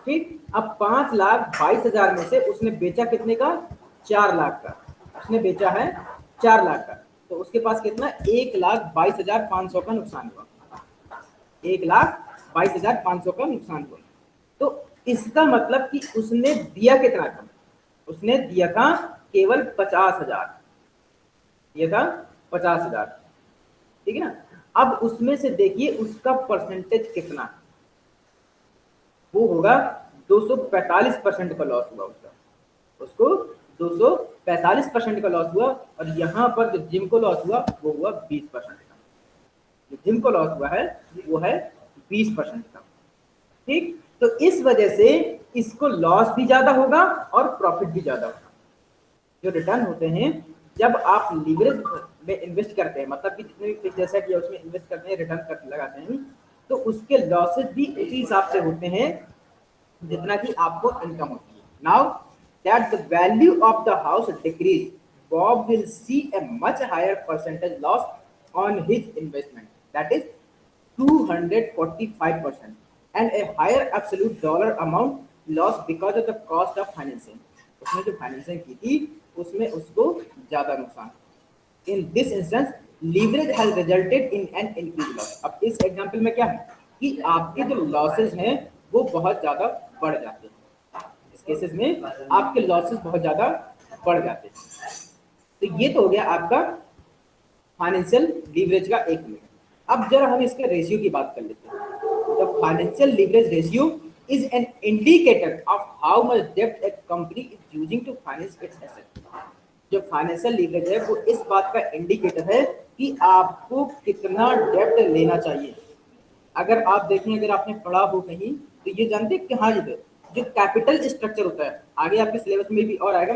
ठीक, अब 5,22,000 में से उसने बेचा कितने का, 4 लाख का, उसने बेचा है 4 लाख का, तो उसके पास कितना, 1,22,500 का नुकसान हुआ, 1,22,500 का नुकसान हुआ। तो इसका मतलब कि उसने दिया कितना था, उसने दिया था केवल 50,000, ये था 50,000। ठीक है ना। अब उसमें से देखिए उसका परसेंटेज कितना, वो होगा 245% का लॉस हुआ उसका, उसको 245% का लॉस हुआ। और यहाँ पर जो जिम को लॉस हुआ वो हुआ 20% का। जो जिम को लॉस हुआ है वो है 20% का। ठीक, तो इस वजह से इसको लॉस भी ज्यादा होगा और प्रॉफिट भी ज्यादा होगा। जो रिटर्न होते हैं जब आप लीवरेज में इन्वेस्ट करते हैं, मतलब कि जितने भी फिक्स्ड एसेट या उसमें इन्वेस्ट करते हैं, रिटर्न कर लगाते हैं, तो उसके लॉसेज भी उसी हिसाब से होते हैं जितना कि आपको इनकम होती है। Now that the value of the house decrease, Bob will see a much higher percentage loss on his investment, that is 245% and a higher absolute dollar amount loss because of the cost of financing। उसने जो फाइनेंसिंग की थी उसमें उसको ज्यादा नुकसान। In this instance leverage has resulted in an increase loss. अब इस एग्जांपल में क्या है कि आपके जो लॉसेस हैं वो बहुत ज्यादा बढ़ जाते हैं। इस केसेस में आपके लॉसेस बहुत ज्यादा बढ़ जाते हैं। तो ये तो हो गया आपका फाइनेंशियल लीवरेज का एक मिनट। अब जरा हम इसके रेशियो की बात कर लेते हैं। The financial leverage ratio is an indicator of how much डेब्ट a company is using to finance its asset. जो फाइनेंशियल लीवरेज है वो इस बात का इंडिकेटर है कि आपको कितना डेब्ट लेना चाहिए। अगर आप देखें, अगर आपने पढ़ा हो कहीं तो ये जानते हैं कि हाँ जी, जो कैपिटल स्ट्रक्चर होता है, आगे आपके सिलेबस में भी और आएगा,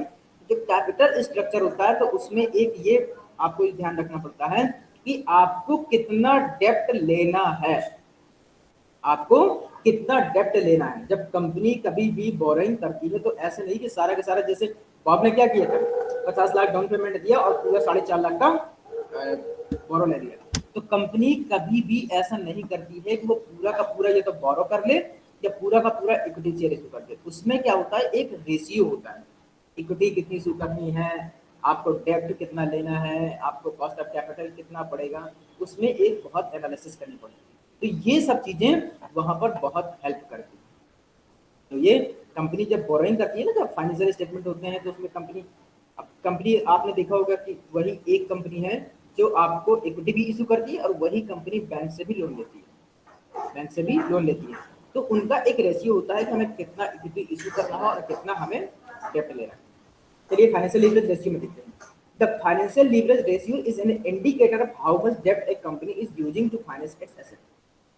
जो कैपिटल स्ट्रक्चर होता है तो उसमें एक ये आपको ध्यान रखना पड़ता है कि आपको कितना डेप्ट लेना है, आपको कितना डेप्ट लेना है। जब कंपनी कभी भी बोरिंग करती है तो ऐसे नहीं कि सारा का सारा, जैसे बॉब ने क्या किया था, 50 लाख डाउन पेमेंट दिया और पूरा 4.5 लाख का बोरो ले लिया। तो कंपनी कभी भी ऐसा नहीं करती है कि वो पूरा का पूरा ये तो बोरो कर ले या पूरा का पूरा इक्विटी शेयर इशू कर दे। उसमें क्या होता है, एक रेशियो होता है, इक्विटी कितनी इशू करनी है, आपको डेब्ट कितना लेना है, आपको कॉस्ट ऑफ कैपिटल कितना पड़ेगा, उसमें एक बहुत एनालिसिस करनी पड़ती है। तो ये सब चीजें वहां पर बहुत हेल्प करती है। तो ये कंपनी जब बोरोइंग करती है ना, जब फाइनेंशियल स्टेटमेंट होते हैं तो उसमें कंपनी आपने देखा होगा कि वही एक कंपनी है जो आपको इक्विटी भी इशू करती है और वही कंपनी बैंक से भी लोन लेती है, बैंक से भी लोन लेती है। तो उनका एक रेशियो होता है कि हमें कितना इक्विटी इशू करना है और कितना हमें डेब्ट लेना है। चलिए फाइनेंशियल लीवरेज रेशियो में देखते हैं। The financial leverage ratio is an indicator of how much डेब्ट a company is using to finance its asset.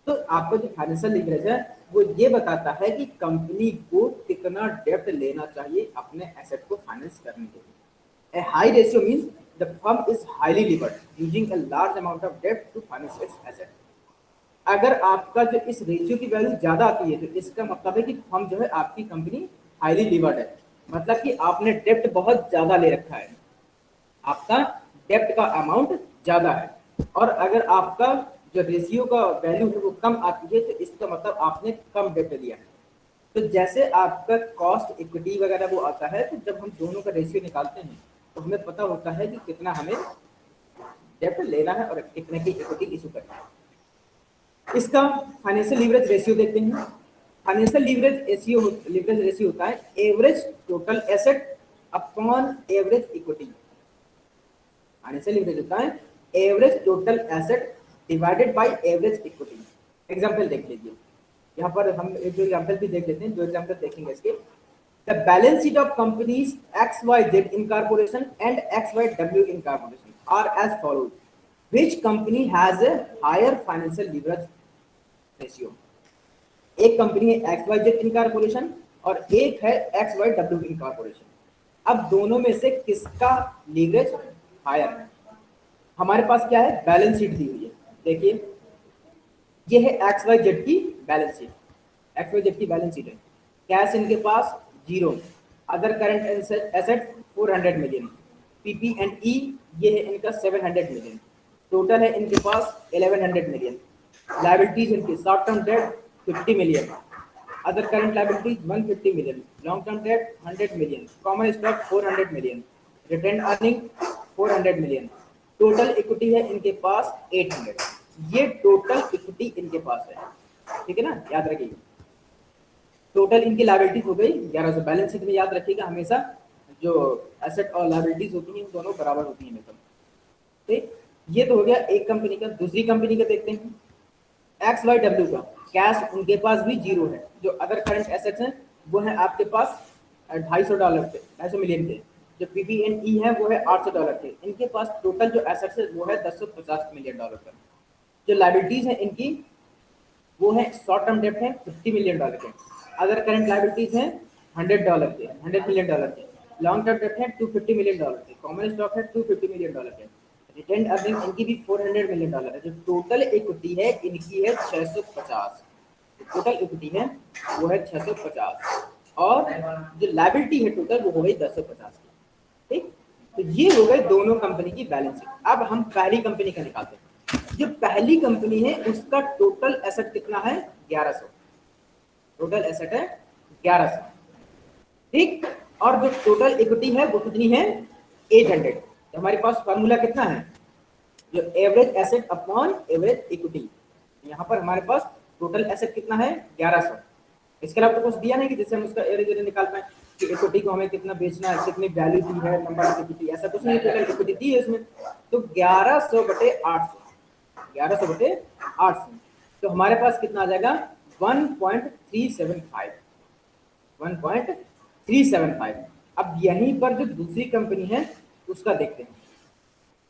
तो आपका जो फाइनेंशियल लीवरेज है वो ये बताता है कि कंपनी को कितना डेब्ट लेना चाहिए अपने एसेट को फाइनेंस करने के लिए। A high ratio means the firm is highly levered using a large amount of डेब्ट टू फाइनेंस इट्स एसेट। अगर आपका जो इस रेशियो की वैल्यू ज्यादा आती है तो इसका मतलब है कि फर्म जो है आपकी कंपनी हाईली लीवर्ड है, मतलब कि आपने डेब्ट बहुत ज्यादा ले रखा है, आपका डेब्ट का अमाउंट ज्यादा है। और अगर आपका जो रेशियो का वैल्यू है वो कम आती है तो इसका मतलब आपने कम डेब्ट लिया है। तो जैसे आपका कॉस्ट इक्विटी वगैरह वो आता है, तो जब हम दोनों का रेशियो निकालते हैं तो हमें पता होता है कि कितना हमें डेब्ट लेना है और कितने की इक्विटी इशू करना है। इसका फाइनेंशियल लीवरेज रेशियो देखते हैं। फाइनेंशियल लीवरेज रेशियो होता है average total asset upon average equity. Financial leverage होता है average total asset divided by average equity. Example देख लीजिए, यहाँ पर हम एक दो एग्जांपल भी देख लेते हैं, दो एग्जांपल देखेंगे इसके। The balance sheet of companies XYZ incorporation and XYW incorporation are as follows, which company has a higher financial leverage ratio. एक कंपनी है XYZ इनकॉर्पोरेशन और एक है XYW इनकॉर्पोरेशन। अब दोनों में से किसका लीवरेज हायर है? हमारे पास क्या है, बैलेंस शीट दी हुई है, देखिए ये है XYZ की बैलेंस शीट। XYZ की बैलेंस शीट है, कैश इनके पास 0, other current asset 400 million, PP&E ये है इनका 700 मिलियन, टोटल है इनके पास 1100 मिलियन। लायबिलिटीज इनकी short term debt 50 million, other current liabilities 150 million, long term debt 100 million, common stock 400 million, retained earning 400 million, total equity है इनके पास 800। ये टोटल इक्विटी इनके पास है, ठीक है ना, याद रखिएगा। टोटल इनकी लायबिलिटीज हो गई 1100। बैलेंस शीट में याद रखिएगा हमेशा जो एसेट और लायबिलिटीज होती हैं दोनों बराबर होती हैं हमेशा। ठीक, ये तो हो गया एक कंपनी का। दूसरी कंपनी का देखते हैं XYW का। कैश उनके पास भी जीरो है। जो अदर करंट एसेट्स हैं वो है आपके पास $250 थे, 250 मिलियन थे। जो PP&E है वो है $800 थे। इनके पास टोटल जो एसेट्स है वो है $150 मिलियन का। जो लाइबिलिटीज है इनकी वो है शॉर्ट टर्म डेप्ट है $50 मिलियन के, अदर करंट लाइबिलिटीज हैं $100 के, $100 मिलियन के, लॉन्ग टर्म डेप्ट है $250 मिलियन के, कॉमन स्टॉक है $250 मिलियन के, रिटेन्ड अर्निंग इनकी भी $400 मिलियन है। जो टोटल इक्विटी है इनकी है 650। टोटल इक्विटी है वो है 650 और जो लाइबिलिटी है टोटल वो हो गई 1050 की। ठीक, तो ये हो गए दोनों कंपनी की बैलेंस शीट। अब हम पहली कंपनी का निकालते हैं। जो पहली कंपनी है उसका टोटल एसेट कितना है 1100, टोटल एसेट है 1100। ठीक, और जो टोटल इक्विटी है वो कितनी है 800। तो हमारे पास फॉर्मूला कितना है, जो average asset upon average equity. यहाँ पर हमारे पास टोटल एसेट कितना है 1100। इसके अलावा तो कुछ दिया नहीं कि जैसे हम उसका एवरेज निकाल पाए कि इक्विटी को हमें कितना बेचना है, कितनी वैल्यू दी है, नंबर ऑफ इक्विटी, ऐसा कुछ नहीं। टोटल इक्विटी दी है इसमें, तो 1100/800, 1100/800। तो हमारे पास कितना आ जाएगा 1.375, 1.375। अब यहीं पर जो दूसरी कंपनी है उसका देखते हैं।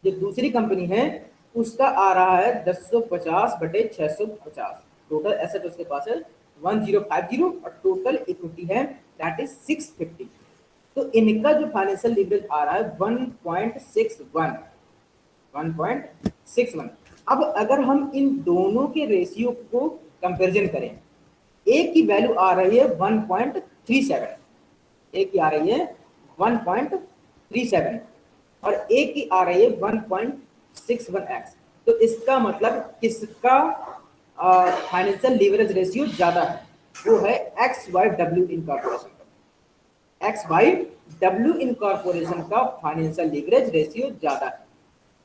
जो दूसरी कंपनी है उसका आ रहा है 1050/650। टोटल एसेट उसके पास है 1050 और टोटल इक्विटी है दैट इज 650। तो इनका जो फाइनेंशियल लीवरेज आ रहा है 1.61, 1.61। अब अगर हम इन दोनों के रेशियो को कंपैरिजन करें, एक की वैल्यू आ रही है 1.37, एक की आ रही है 1.37 और एक की आ रही है 1.61x। तो इसका मतलब किसका फाइनेंशियल लीवरेज रेशियो ज्यादा है, वो है XYW इनकॉर्पोरेशन का। XYW इनकॉर्पोरेशन का फाइनेंशियल लीवरेज रेशियो ज्यादा है।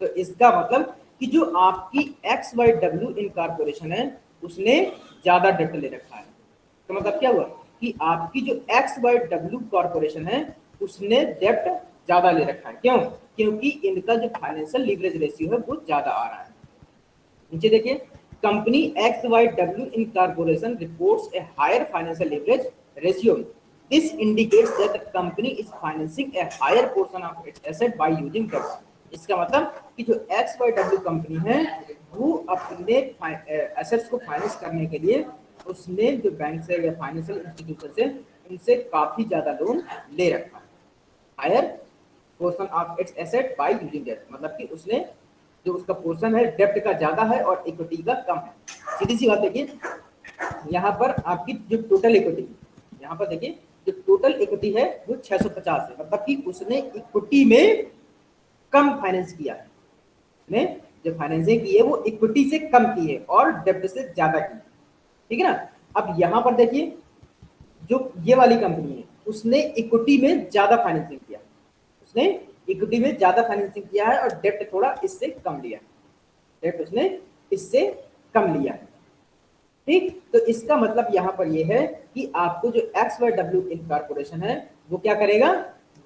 तो इसका मतलब कि जो आपकी XYW इनकॉर्पोरेशन है उसने ज्यादा डेब्ट ले रखा है। तो मतलब क्या हुआ कि आपकी जो XYW कॉर्पोरेशन है उसने डेब्ट ज्यादा ले रखा है। क्यों? क्योंकि इनका जो फाइनेंशियल लीवरेज रेशियो है वो ज्यादा आ रहा है। नीचे देखिए, company XYW incorporation reports a higher financial leverage ratio. This indicates that the company is financing a higher portion of its asset by using डेब्ट। इसका मतलब कि जो XYW कंपनी है वो अपने एसेट्स को फाइनेंस करने के लिए उसने जो बैंक से या फाइनेंशियल इंस्टीट्यूशन से उनसे काफी ज्यादा लोन ले रखा है। Higher portion of its asset by using डेब्ट, मतलब कि उसने जो उसका पोर्शन है डेब्ट का ज्यादा है और इक्विटी का कम है। सीधी सी बात देखिए, यहाँ पर आपकी जो टोटल इक्विटी, यहाँ पर देखिए जो टोटल इक्विटी है वो 650 है, मतलब कि उसने इक्विटी में कम फाइनेंस किया है। उसने जो फाइनेंसिंग की है वो इक्विटी से कम की है और डेब्ट से ज्यादा की है। ठीक है ना। अब यहाँ पर देखिए जो ये वाली कंपनी है उसने इक्विटी में ज्यादा फाइनेंसिंग किया, उसने इक्विटी में ज्यादा फाइनेंसिंग किया है और डेब्ट थोड़ा इससे कम लिया है, डेब्ट उसने इससे कम लिया है। ठीक, तो इसका मतलब यहाँ पर ये है कि आपको जो XYW इनकॉर्पोरेशन है वो क्या करेगा,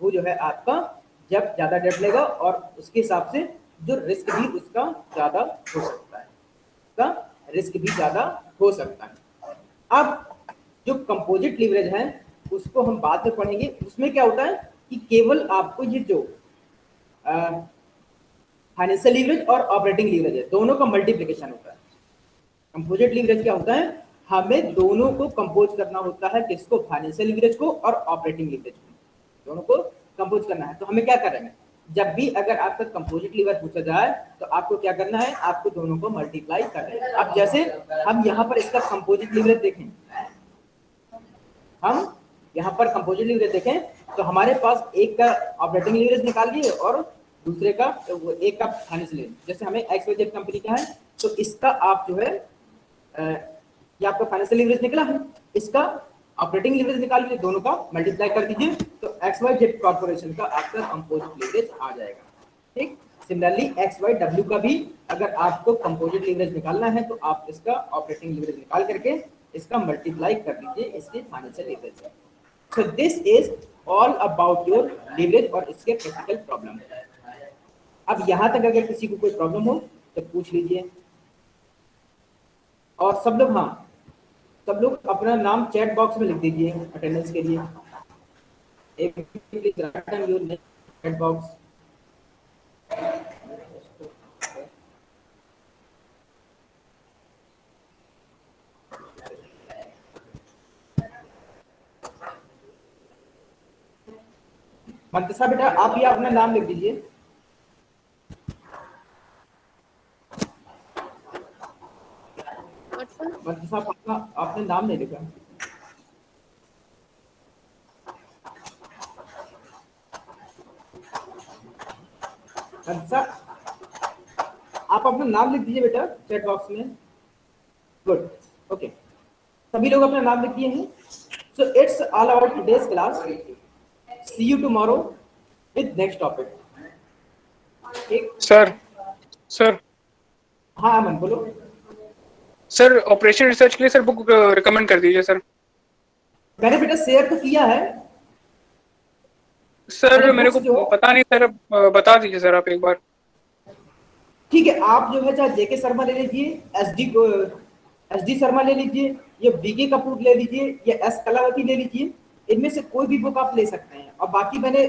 वो जो है आपका जब ज्यादा डेब्ट लेगा और उसके हिसाब से जो रिस्क भी उसका ज्यादा हो सकता है, उसका रिस्क भी ज्यादा हो सकता है। अब जो कंपोजिट लीवरेज है उसको हम बाद में पढ़ेंगे। उसमें क्या होता है कि केवल आपको ये जो फाइनेंशियल लीवरेज और ऑपरेटिंग लीवरेज है दोनों का मल्टीप्लिकेशन होता है। कंपोजिट लीवरेज क्या होता है, हमें दोनों को कंपोज करना होता है, किसको, फाइनेंशियल लीवरेज को और ऑपरेटिंग लीवरेज को, दोनों को कंपोज करना है। तो हमें क्या करना है, जब भी अगर आपका कंपोजिट लीवरेज पूछा जाए तो आपको क्या करना है, आपको दोनों को मल्टीप्लाई करना है। अब जैसे हम यहाँ पर इसका कंपोजिट लीवरेज देखें, हम यहाँ पर कंपोजिट लीवरेज देखें तो हमारे पास एक का ऑपरेटिंग लीवरेज निकाल लिए और दूसरे का एक का फाइनेंशियल लीवरेज। जैसे हमें XYZ कंपनी का है तो इसका आप जो है ये आपका फाइनेंशियल लीवरेज निकला है, इसका ऑपरेटिंग लीवरेज निकाल लीजिए, दोनों का मल्टीप्लाई कर दीजिए तो XYZ कॉर्पोरेशन का आपका कंपोजिट लीवरेज आ जाएगा। ठीक, सिमिलरली XYW का भी अगर आपको कंपोजिट लीवरेज निकालना है तो आप इसका ऑपरेटिंग लीवरेज निकाल करके इसका मल्टीप्लाई कर दीजिए इसके फाइनेंशियल लीवरेज से। So this is all about your leverage और इसके प्रैक्टिकल प्रॉब्लम। अब यहां तक अगर किसी को कोई प्रॉब्लम हो तो पूछ लीजिए। और सब लोग हाँ सब लोग अपना नाम चैट बॉक्स में लिख दीजिए अटेंडेंस के लिए। Chat box. मंतसा बेटा आप भी अपना नाम लिख दीजिए। मंतसा अपना आपने नाम नहीं लिखा। मंतसा आप अपना नाम लिख दीजिए बेटा चैट बॉक्स में। गुड, ओके, सभी लोग अपना नाम लिख दिए हैं। So it's all about today's class. See you tomorrow with next topic. ठीक सर सर हाँ अमन बोलो। सर ऑपरेशन रिसर्च के लिए सर बुक रिकमेंड कर दीजिए सर। मैंने बेटा शेयर तो किया है। सर मैंने मेरे बुक्स को जो है पता नहीं सर, बता दीजिए सर आप एक बार। ठीक है, आप जो है चाहे जेके शर्मा ले लीजिए, एसडी शर्मा ले लीजिए, या बीके कपूर ले लीजिए, या एस कलावती ले लीजिए। इनमें से कोई भी बुक आप ले सकते हैं। और बाकी मैंने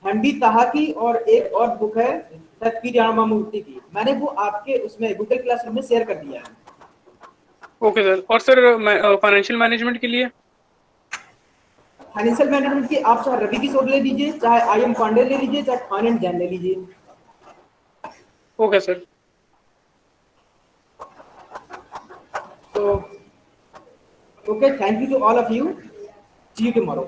हंडी ताहा की और एक और बुक है शायद पी रामामूर्ति की, मैंने वो आपके उसमें गूगल क्लासरूम में शेयर कर दिया है। Okay sir. और सर फाइनेंशियल मैनेजमेंट के लिए? फाइनेंशियल मैनेजमेंट की आप चाहे रवि किशोर ले लीजिए, चाहे आई एम पांडे ले लीजिए, चाहे आनंद जैन ले लीजिए। Okay sir. तो okay, thank you to all of you, see you tomorrow.